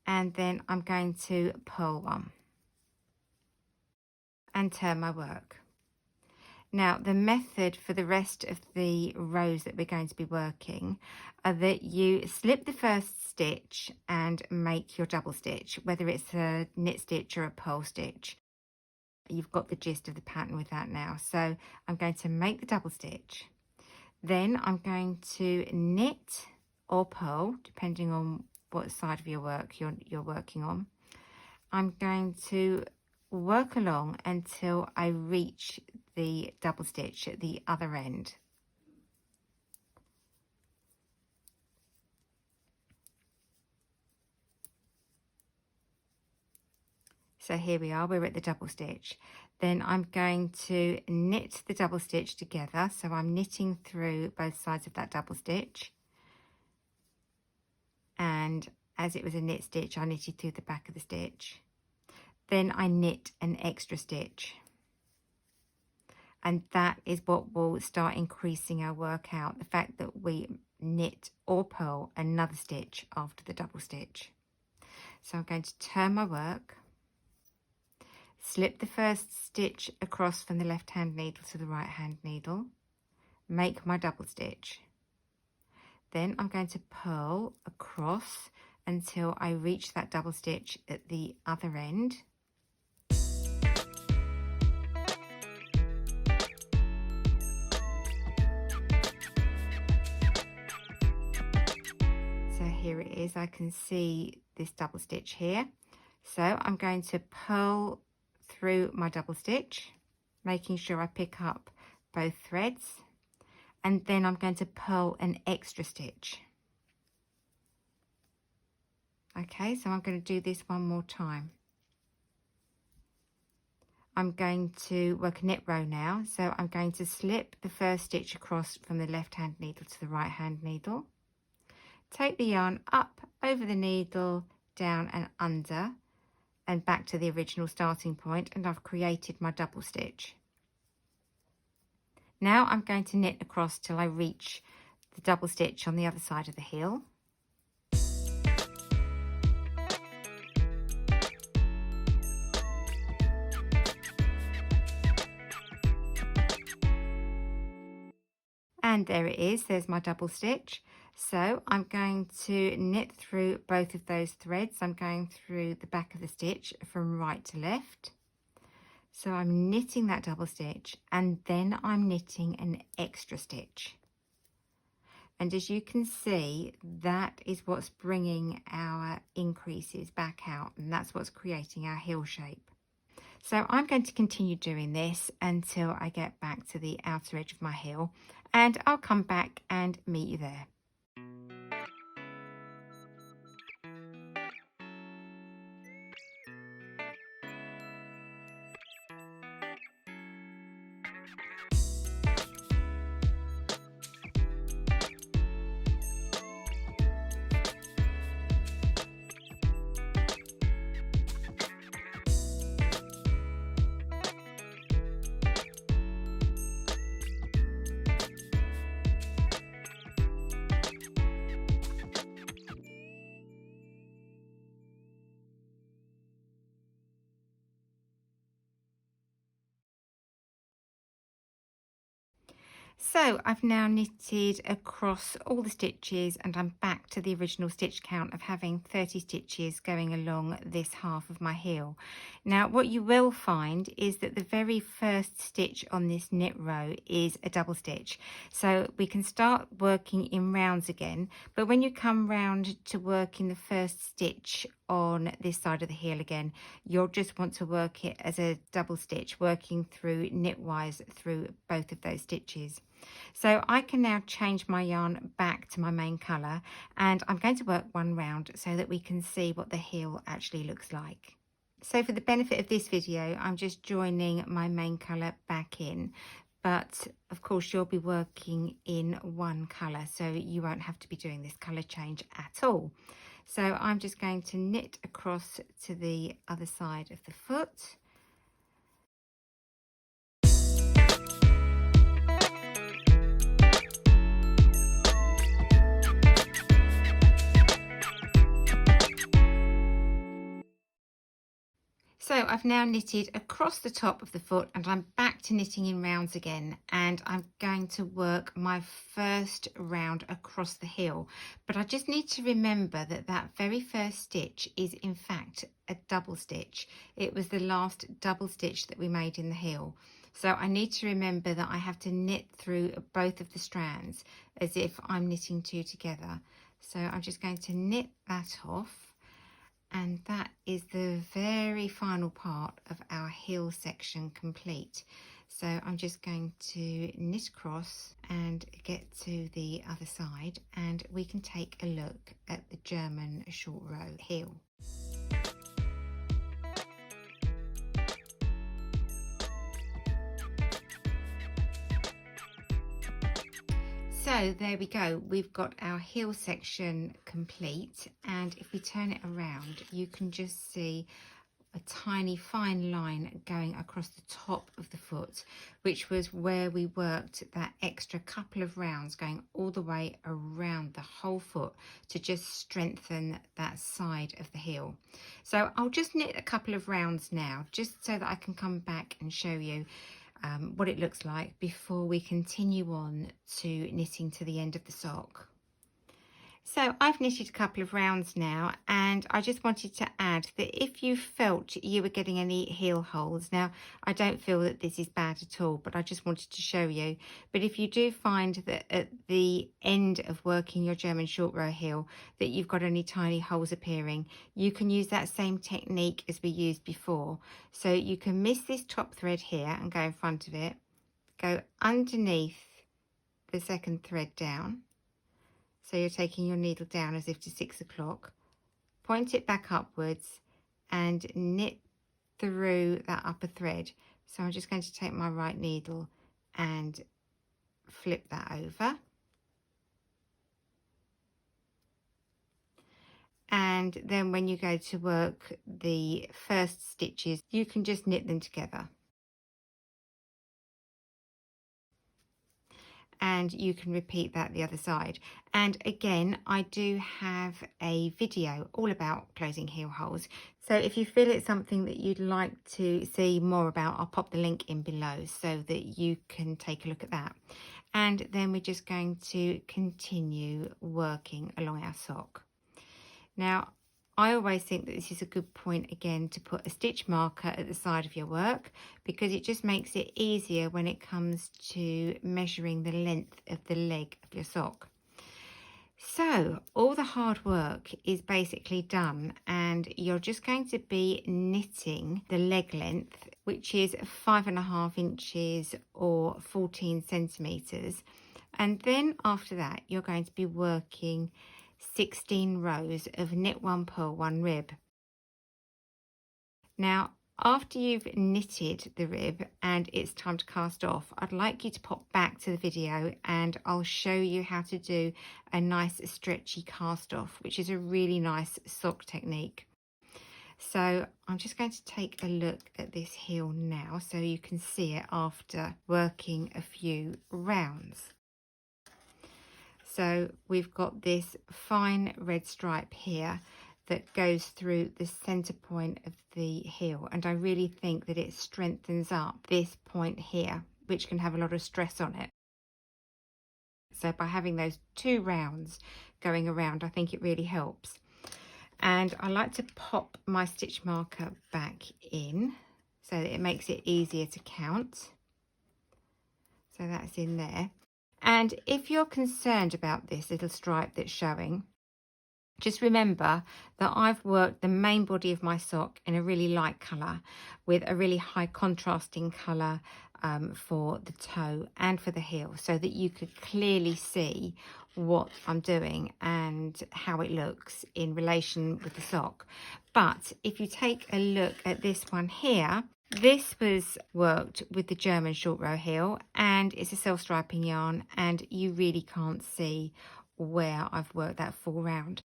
And then I'm going to purl one and turn my work. Now the method for the rest of the rows that we're going to be working are that you slip the first stitch and make your double stitch, whether it's a knit stitch or a purl stitch. You've got the gist of the pattern with that now. So I'm going to make the double stitch. Then I'm going to knit or purl, depending on what side of your work you're working on. I'm going to work along until I reach the double stitch at the other end. So here we are, we're at the double stitch. Then I'm going to knit the double stitch together. So I'm knitting through both sides of that double stitch. And as it was a knit stitch, I knitted through the back of the stitch. Then I knit an extra stitch. And that is what will start increasing our work out, the fact that we knit or purl another stitch after the double stitch. So I'm going to turn my work, slip the first stitch across from the left hand needle to the right hand needle, make my double stitch. Then I'm going to purl across until I reach that double stitch at the other end. So here it is, I can see this double stitch here. So I'm going to purl through my double stitch, making sure I pick up both threads, and then I'm going to purl an extra stitch. Okay, so I'm going to do this one more time. I'm going to work a knit row now, so I'm going to slip the first stitch across from the left hand needle to the right hand needle, take the yarn up over the needle, down and under, and back to the original starting point, and I've created my double stitch. Now I'm going to knit across till I reach the double stitch on the other side of the heel. And there it is, there's my double stitch. So I'm going to knit through both of those threads. I'm going through the back of the stitch from right to left. So I'm knitting that double stitch and then I'm knitting an extra stitch. And as you can see, that is what's bringing our increases back out, and that's what's creating our heel shape. So I'm going to continue doing this until I get back to the outer edge of my heel, and I'll come back and meet you there. So I've now knitted across all the stitches and I'm back to the original stitch count of having 30 stitches going along this half of my heel. Now what you will find is that the very first stitch on this knit row is a double stitch. So we can start working in rounds again, but when you come round to working the first stitch on this side of the heel again, you'll just want to work it as a double stitch, working through knitwise through both of those stitches. So I can now change my yarn back to my main colour, and I'm going to work one round so that we can see what the heel actually looks like. So for the benefit of this video, I'm just joining my main colour back in, but of course you'll be working in one colour, so you won't have to be doing this colour change at all. So I'm just going to knit across to the other side of the foot. So I've now knitted across the top of the foot and I'm back to knitting in rounds again, and I'm going to work my first round across the heel. But I just need to remember that that very first stitch is in fact a double stitch. It was the last double stitch that we made in the heel. So I need to remember that I have to knit through both of the strands as if I'm knitting two together. So I'm just going to knit that off. And that is the very final part of our heel section complete. So I'm just going to knit across and get to the other side, and we can take a look at the German short row heel. So there we go, we've got our heel section complete, and if we turn it around you can just see a tiny fine line going across the top of the foot, which was where we worked that extra couple of rounds going all the way around the whole foot to just strengthen that side of the heel. So I'll just knit a couple of rounds now just so that I can come back and show you what it looks like before we continue on to knitting to the end of the sock. So I've knitted a couple of rounds now, and I just wanted to add that if you felt you were getting any heel holes, now I don't feel that this is bad at all, but I just wanted to show you. But if you do find that at the end of working your German short row heel that you've got any tiny holes appearing, you can use that same technique as we used before. So you can miss this top thread here and go in front of it, go underneath the second thread down. So you're taking your needle down as if to 6 o'clock, point it back upwards and knit through that upper thread. So I'm just going to take my right needle and flip that over. And then when you go to work the first stitches, you can just knit them together. And you can repeat that the other side. And again, I do have a video all about closing heel holes, so if you feel it's something that you'd like to see more about, I'll pop the link in below so that you can take a look at that. And then we're just going to continue working along our sock. Now I always think that this is a good point again to put a stitch marker at the side of your work, because it just makes it easier when it comes to measuring the length of the leg of your sock. So all the hard work is basically done, and you're just going to be knitting the leg length, which is 5.5 inches or 14 centimeters. And then after that you're going to be working 16 rows of knit one, purl one, rib. Now after you've knitted the rib and it's time to cast off, I'd like you to pop back to the video and I'll show you how to do a nice stretchy cast off, which is a really nice sock technique. So I'm just going to take a look at this heel now so you can see it after working a few rounds. So we've got this fine red stripe here that goes through the center point of the heel, and I really think that it strengthens up this point here, which can have a lot of stress on it. So by having those 2 rounds going around, I think it really helps. And I like to pop my stitch marker back in so that it makes it easier to count. So that's in there. And if you're concerned about this little stripe that's showing, just remember that I've worked the main body of my sock in a really light colour with a really high contrasting colour for the toe and for the heel, so that you could clearly see what I'm doing and how it looks in relation with the sock. But if you take a look at this one here, this was worked with the German short row heel, and it's a self-striping yarn, and you really can't see where I've worked that full round.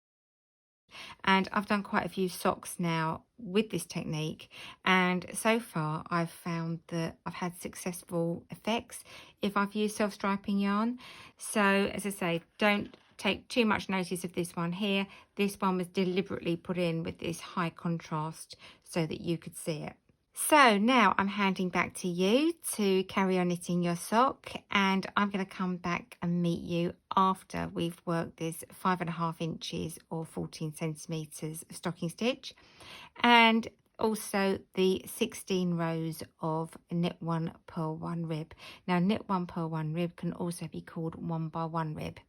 And I've done quite a few socks now with this technique, and so far I've found that I've had successful effects if I've used self-striping yarn. So as I say, don't take too much notice of this one here. This one was deliberately put in with this high contrast so that you could see it. So now I'm handing back to you to carry on knitting your sock, and I'm going to come back and meet you after we've worked this 5.5 inches or 14 centimeters of stocking stitch, and also the 16 rows of knit 1 purl 1 rib. Now knit 1 purl 1 rib can also be called 1 by 1 rib.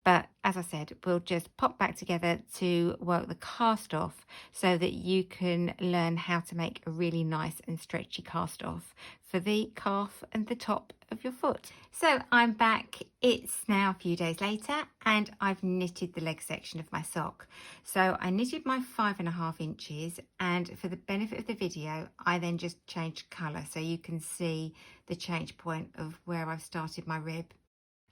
But as I said, we'll just pop back together to work the cast off so that you can learn how to make a really nice and stretchy cast off for the calf and the top of your foot. So I'm back. It's now a few days later, and I've knitted the leg section of my sock. So I knitted my 5.5 inches, and for the benefit of the video, I then just changed colour so you can see the change point of where I've started my rib.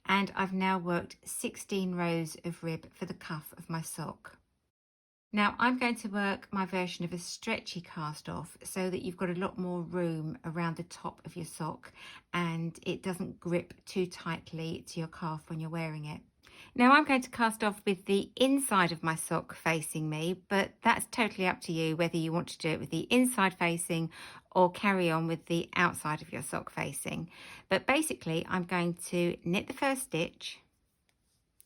And I've now worked 16 rows of rib for the cuff of my sock. Now I'm going to work my version of a stretchy cast off so that you've got a lot more room around the top of your sock and it doesn't grip too tightly to your calf when you're wearing it. Now I'm going to cast off with the inside of my sock facing me, but that's totally up to you whether you want to do it with the inside facing or carry on with the outside of your sock facing. But basically I'm going to knit the first stitch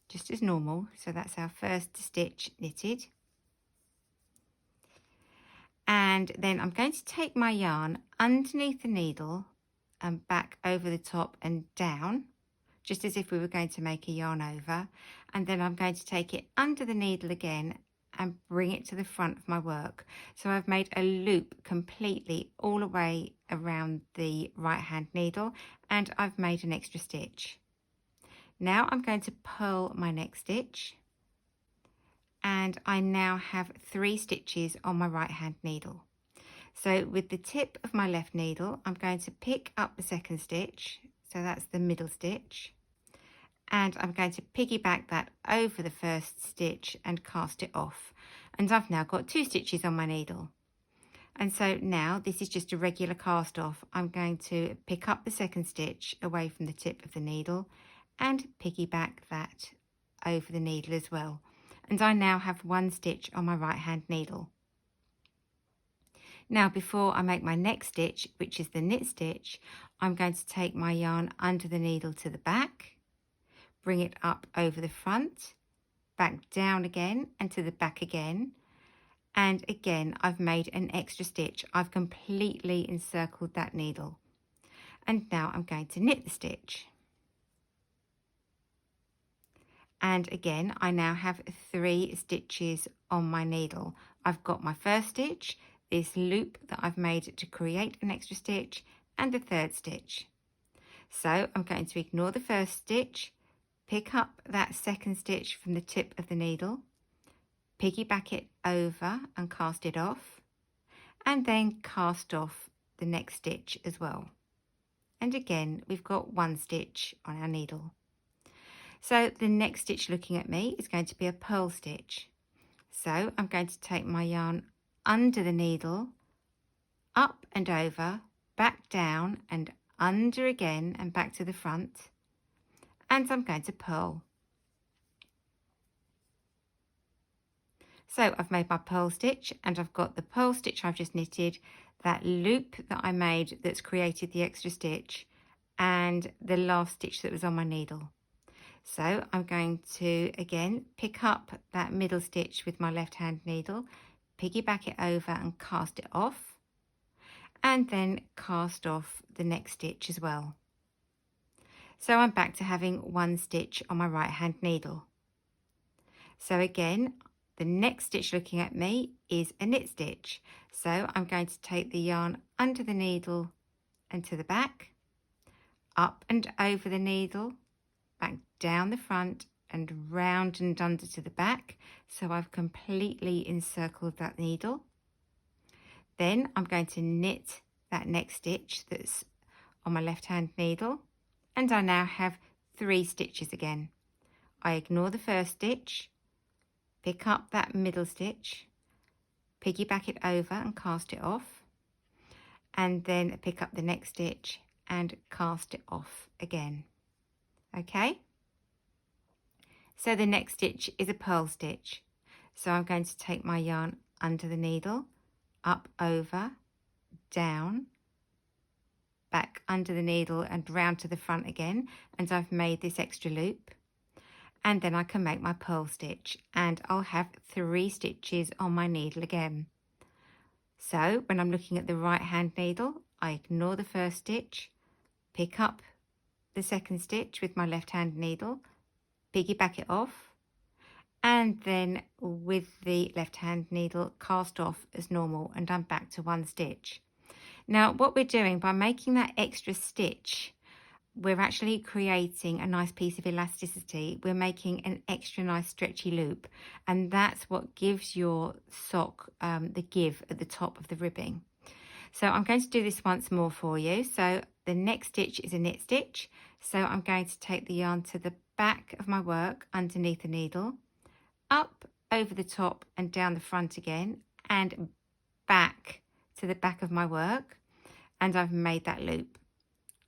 just as normal. So that's our first stitch knitted. And then I'm going to take my yarn underneath the needle and back over the top and down, just as if we were going to make a yarn over, and then I'm going to take it under the needle again and bring it to the front of my work. So I've made a loop completely all the way around the right hand needle, and I've made an extra stitch. Now I'm going to purl my next stitch, and I now have 3 stitches on my right hand needle. So with the tip of my left needle, I'm going to pick up the second stitch, so that's the middle stitch, and I'm going to piggyback that over the first stitch and cast it off. And I've now got 2 stitches on my needle. And so now this is just a regular cast off. I'm going to pick up the second stitch away from the tip of the needle and piggyback that over the needle as well. And I now have 1 stitch on my right hand needle. Now before I make my next stitch, which is the knit stitch, I'm going to take my yarn under the needle to the back, bring it up over the front, back down again and to the back again, and again I've made an extra stitch. I've completely encircled that needle, and now I'm going to knit the stitch. And again I now have 3 stitches on my needle. I've got my first stitch, this loop that I've made to create an extra stitch, and the third stitch. So I'm going to ignore the first stitch, pick up that second stitch from the tip of the needle, piggyback it over and cast it off, and then cast off the next stitch as well. And again we've got 1 stitch on our needle. So the next stitch looking at me is going to be a purl stitch. So I'm going to take my yarn under the needle, up and over, back down and under again and back to the front, and I'm going to purl. So I've made my purl stitch, and I've got the purl stitch I've just knitted, that loop that I made that's created the extra stitch, and the last stitch that was on my needle. So I'm going to again pick up that middle stitch with my left hand needle, piggyback it over and cast it off, and then cast off the next stitch as well. So I'm back to having one stitch on my right hand needle. So again, the next stitch looking at me is a knit stitch. So I'm going to take the yarn under the needle and to the back, up and over the needle, back down the front and round and under to the back. So I've completely encircled that needle. Then I'm going to knit that next stitch that's on my left hand needle, and I now have 3 stitches again. I ignore the first stitch, pick up that middle stitch, piggyback it over and cast it off, and then pick up the next stitch and cast it off again. Okay, so the next stitch is a purl stitch. So I'm going to take my yarn under the needle, up, over, down, back under the needle and round to the front again, and I've made this extra loop, and then I can make my purl stitch, and I'll have 3 stitches on my needle again. So when I'm looking at the right hand needle, I ignore the first stitch, pick up the second stitch with my left hand needle, piggyback it off, and then with the left hand needle cast off as normal, and I'm back to 1 stitch. Now what we're doing by making that extra stitch, we're actually creating a nice piece of elasticity. We're making an extra nice stretchy loop, and that's what gives your sock the give at the top of the ribbing. So I'm going to do this once more for you. So the next stitch is a knit stitch. So I'm going to take the yarn to the back of my work underneath the needle, up over the top and down the front again, and back to the back of my work, and I've made that loop.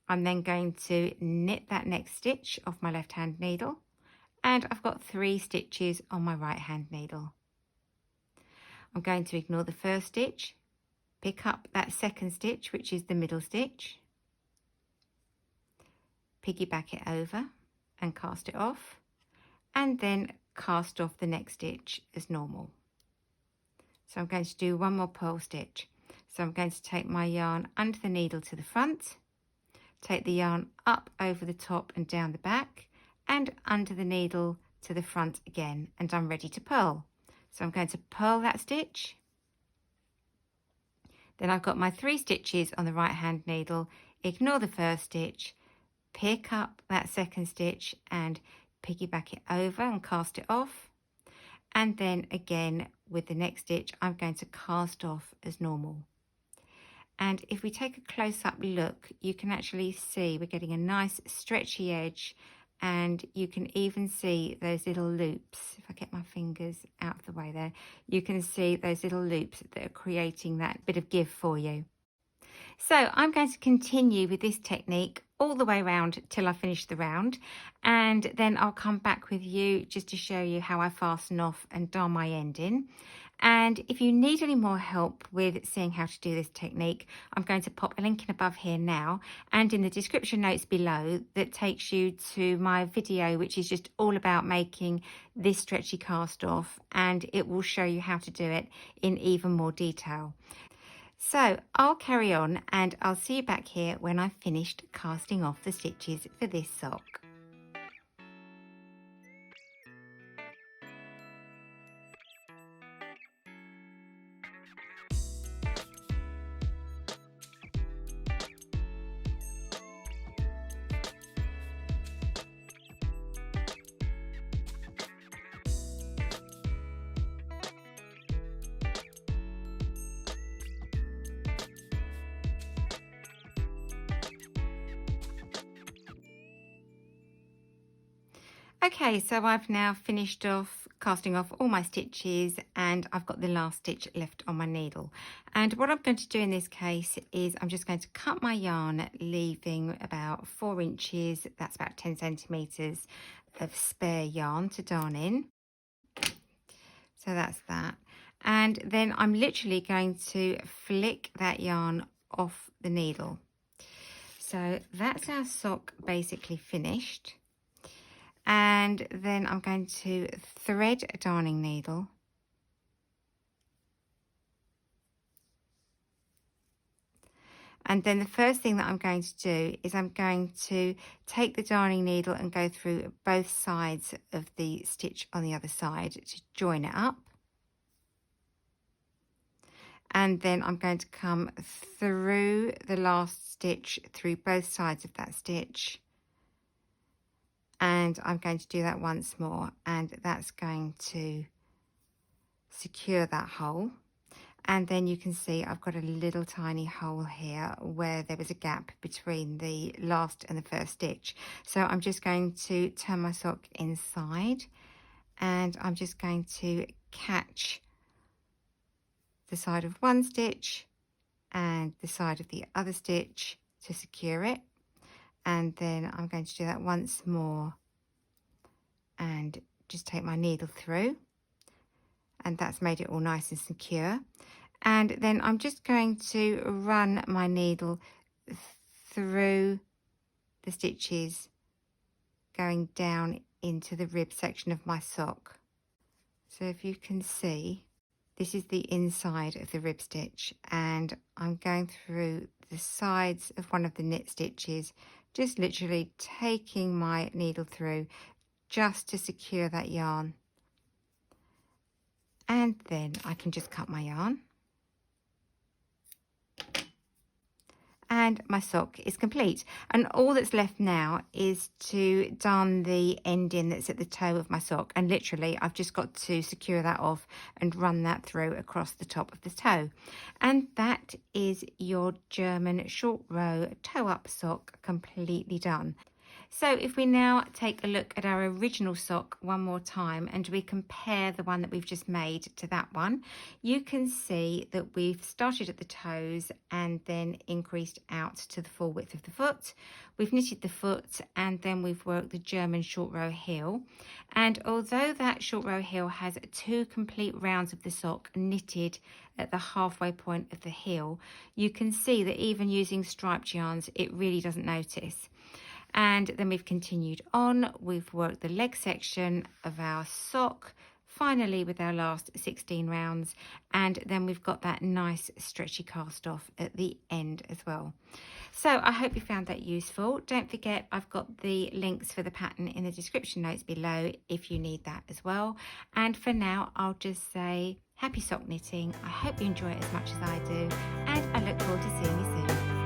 I'm then going to knit that next stitch off my left hand needle, and I've got 3 stitches on my right hand needle. I'm going to ignore the first stitch, pick up that second stitch, which is the middle stitch, piggyback it over and cast it off, and then cast off the next stitch as normal. So I'm going to do 1 more purl stitch. So I'm going to take my yarn under the needle to the front, take the yarn up over the top and down the back, and under the needle to the front again, and I'm ready to purl. So I'm going to purl that stitch. Then I've got my 3 stitches on the right hand needle, ignore the first stitch, pick up that second stitch and piggyback it over and cast it off, and then again with the next stitch I'm going to cast off as normal. And if we take a close-up look, you can actually see we're getting a nice stretchy edge, and you can even see those little loops. If I get my fingers out of the way there, you can see those little loops that are creating that bit of give for you. So I'm going to continue with this technique all the way around till I finish the round, and then I'll come back with you just to show you how I fasten off and darn my end in. And if you need any more help with seeing how to do this technique, I'm going to pop a link in above here now and in the description notes below that takes you to my video, which is just all about making this stretchy cast off, and it will show you how to do it in even more detail. So I'll carry on and I'll see you back here when I've finished casting off the stitches for this sock. Okay, so I've now finished off casting off all my stitches, and I've got the last stitch left on my needle. And what I'm going to do in this case is I'm just going to cut my yarn, leaving about 4 inches, that's about 10 centimetres of spare yarn to darn in. So that's that. And then I'm literally going to flick that yarn off the needle. So that's our sock basically finished. And then I'm going to thread a darning needle. And then the first thing that I'm going to do is I'm going to take the darning needle and go through both sides of the stitch on the other side to join it up. And then I'm going to come through the last stitch through both sides of that stitch. And I'm going to do that once more, and that's going to secure that hole. And then you can see I've got a little tiny hole here where there was a gap between the last and the first stitch. So I'm just going to turn my sock inside, and I'm just going to catch the side of one stitch and the side of the other stitch to secure it. And then I'm going to do that once more and just take my needle through, and that's made it all nice and secure. And then I'm just going to run my needle through the stitches going down into the rib section of my sock. So if you can see, this is the inside of the rib stitch, and I'm going through the sides of one of the knit stitches, just literally taking my needle through just to secure that yarn. And then I can just cut my yarn. And my sock is complete, and all that's left now is to darn the ending that's at the toe of my sock, and literally I've just got to secure that off and run that through across the top of the toe, and that is your German short row toe up sock completely done. So if we now take a look at our original sock one more time and we compare the one that we've just made to that one, you can see that we've started at the toes and then increased out to the full width of the foot. We've knitted the foot, and then we've worked the German short row heel. And although that short row heel has 2 complete rounds of the sock knitted at the halfway point of the heel, you can see that even using striped yarns, it really doesn't notice. And then we've continued on, we've worked the leg section of our sock, finally with our last 16 rounds, and then we've got that nice stretchy cast off at the end as well. So I hope you found that useful. Don't forget, I've got the links for the pattern in the description notes below if you need that as well. And for now, I'll just say happy sock knitting. I hope you enjoy it as much as I do, and I look forward to seeing you soon.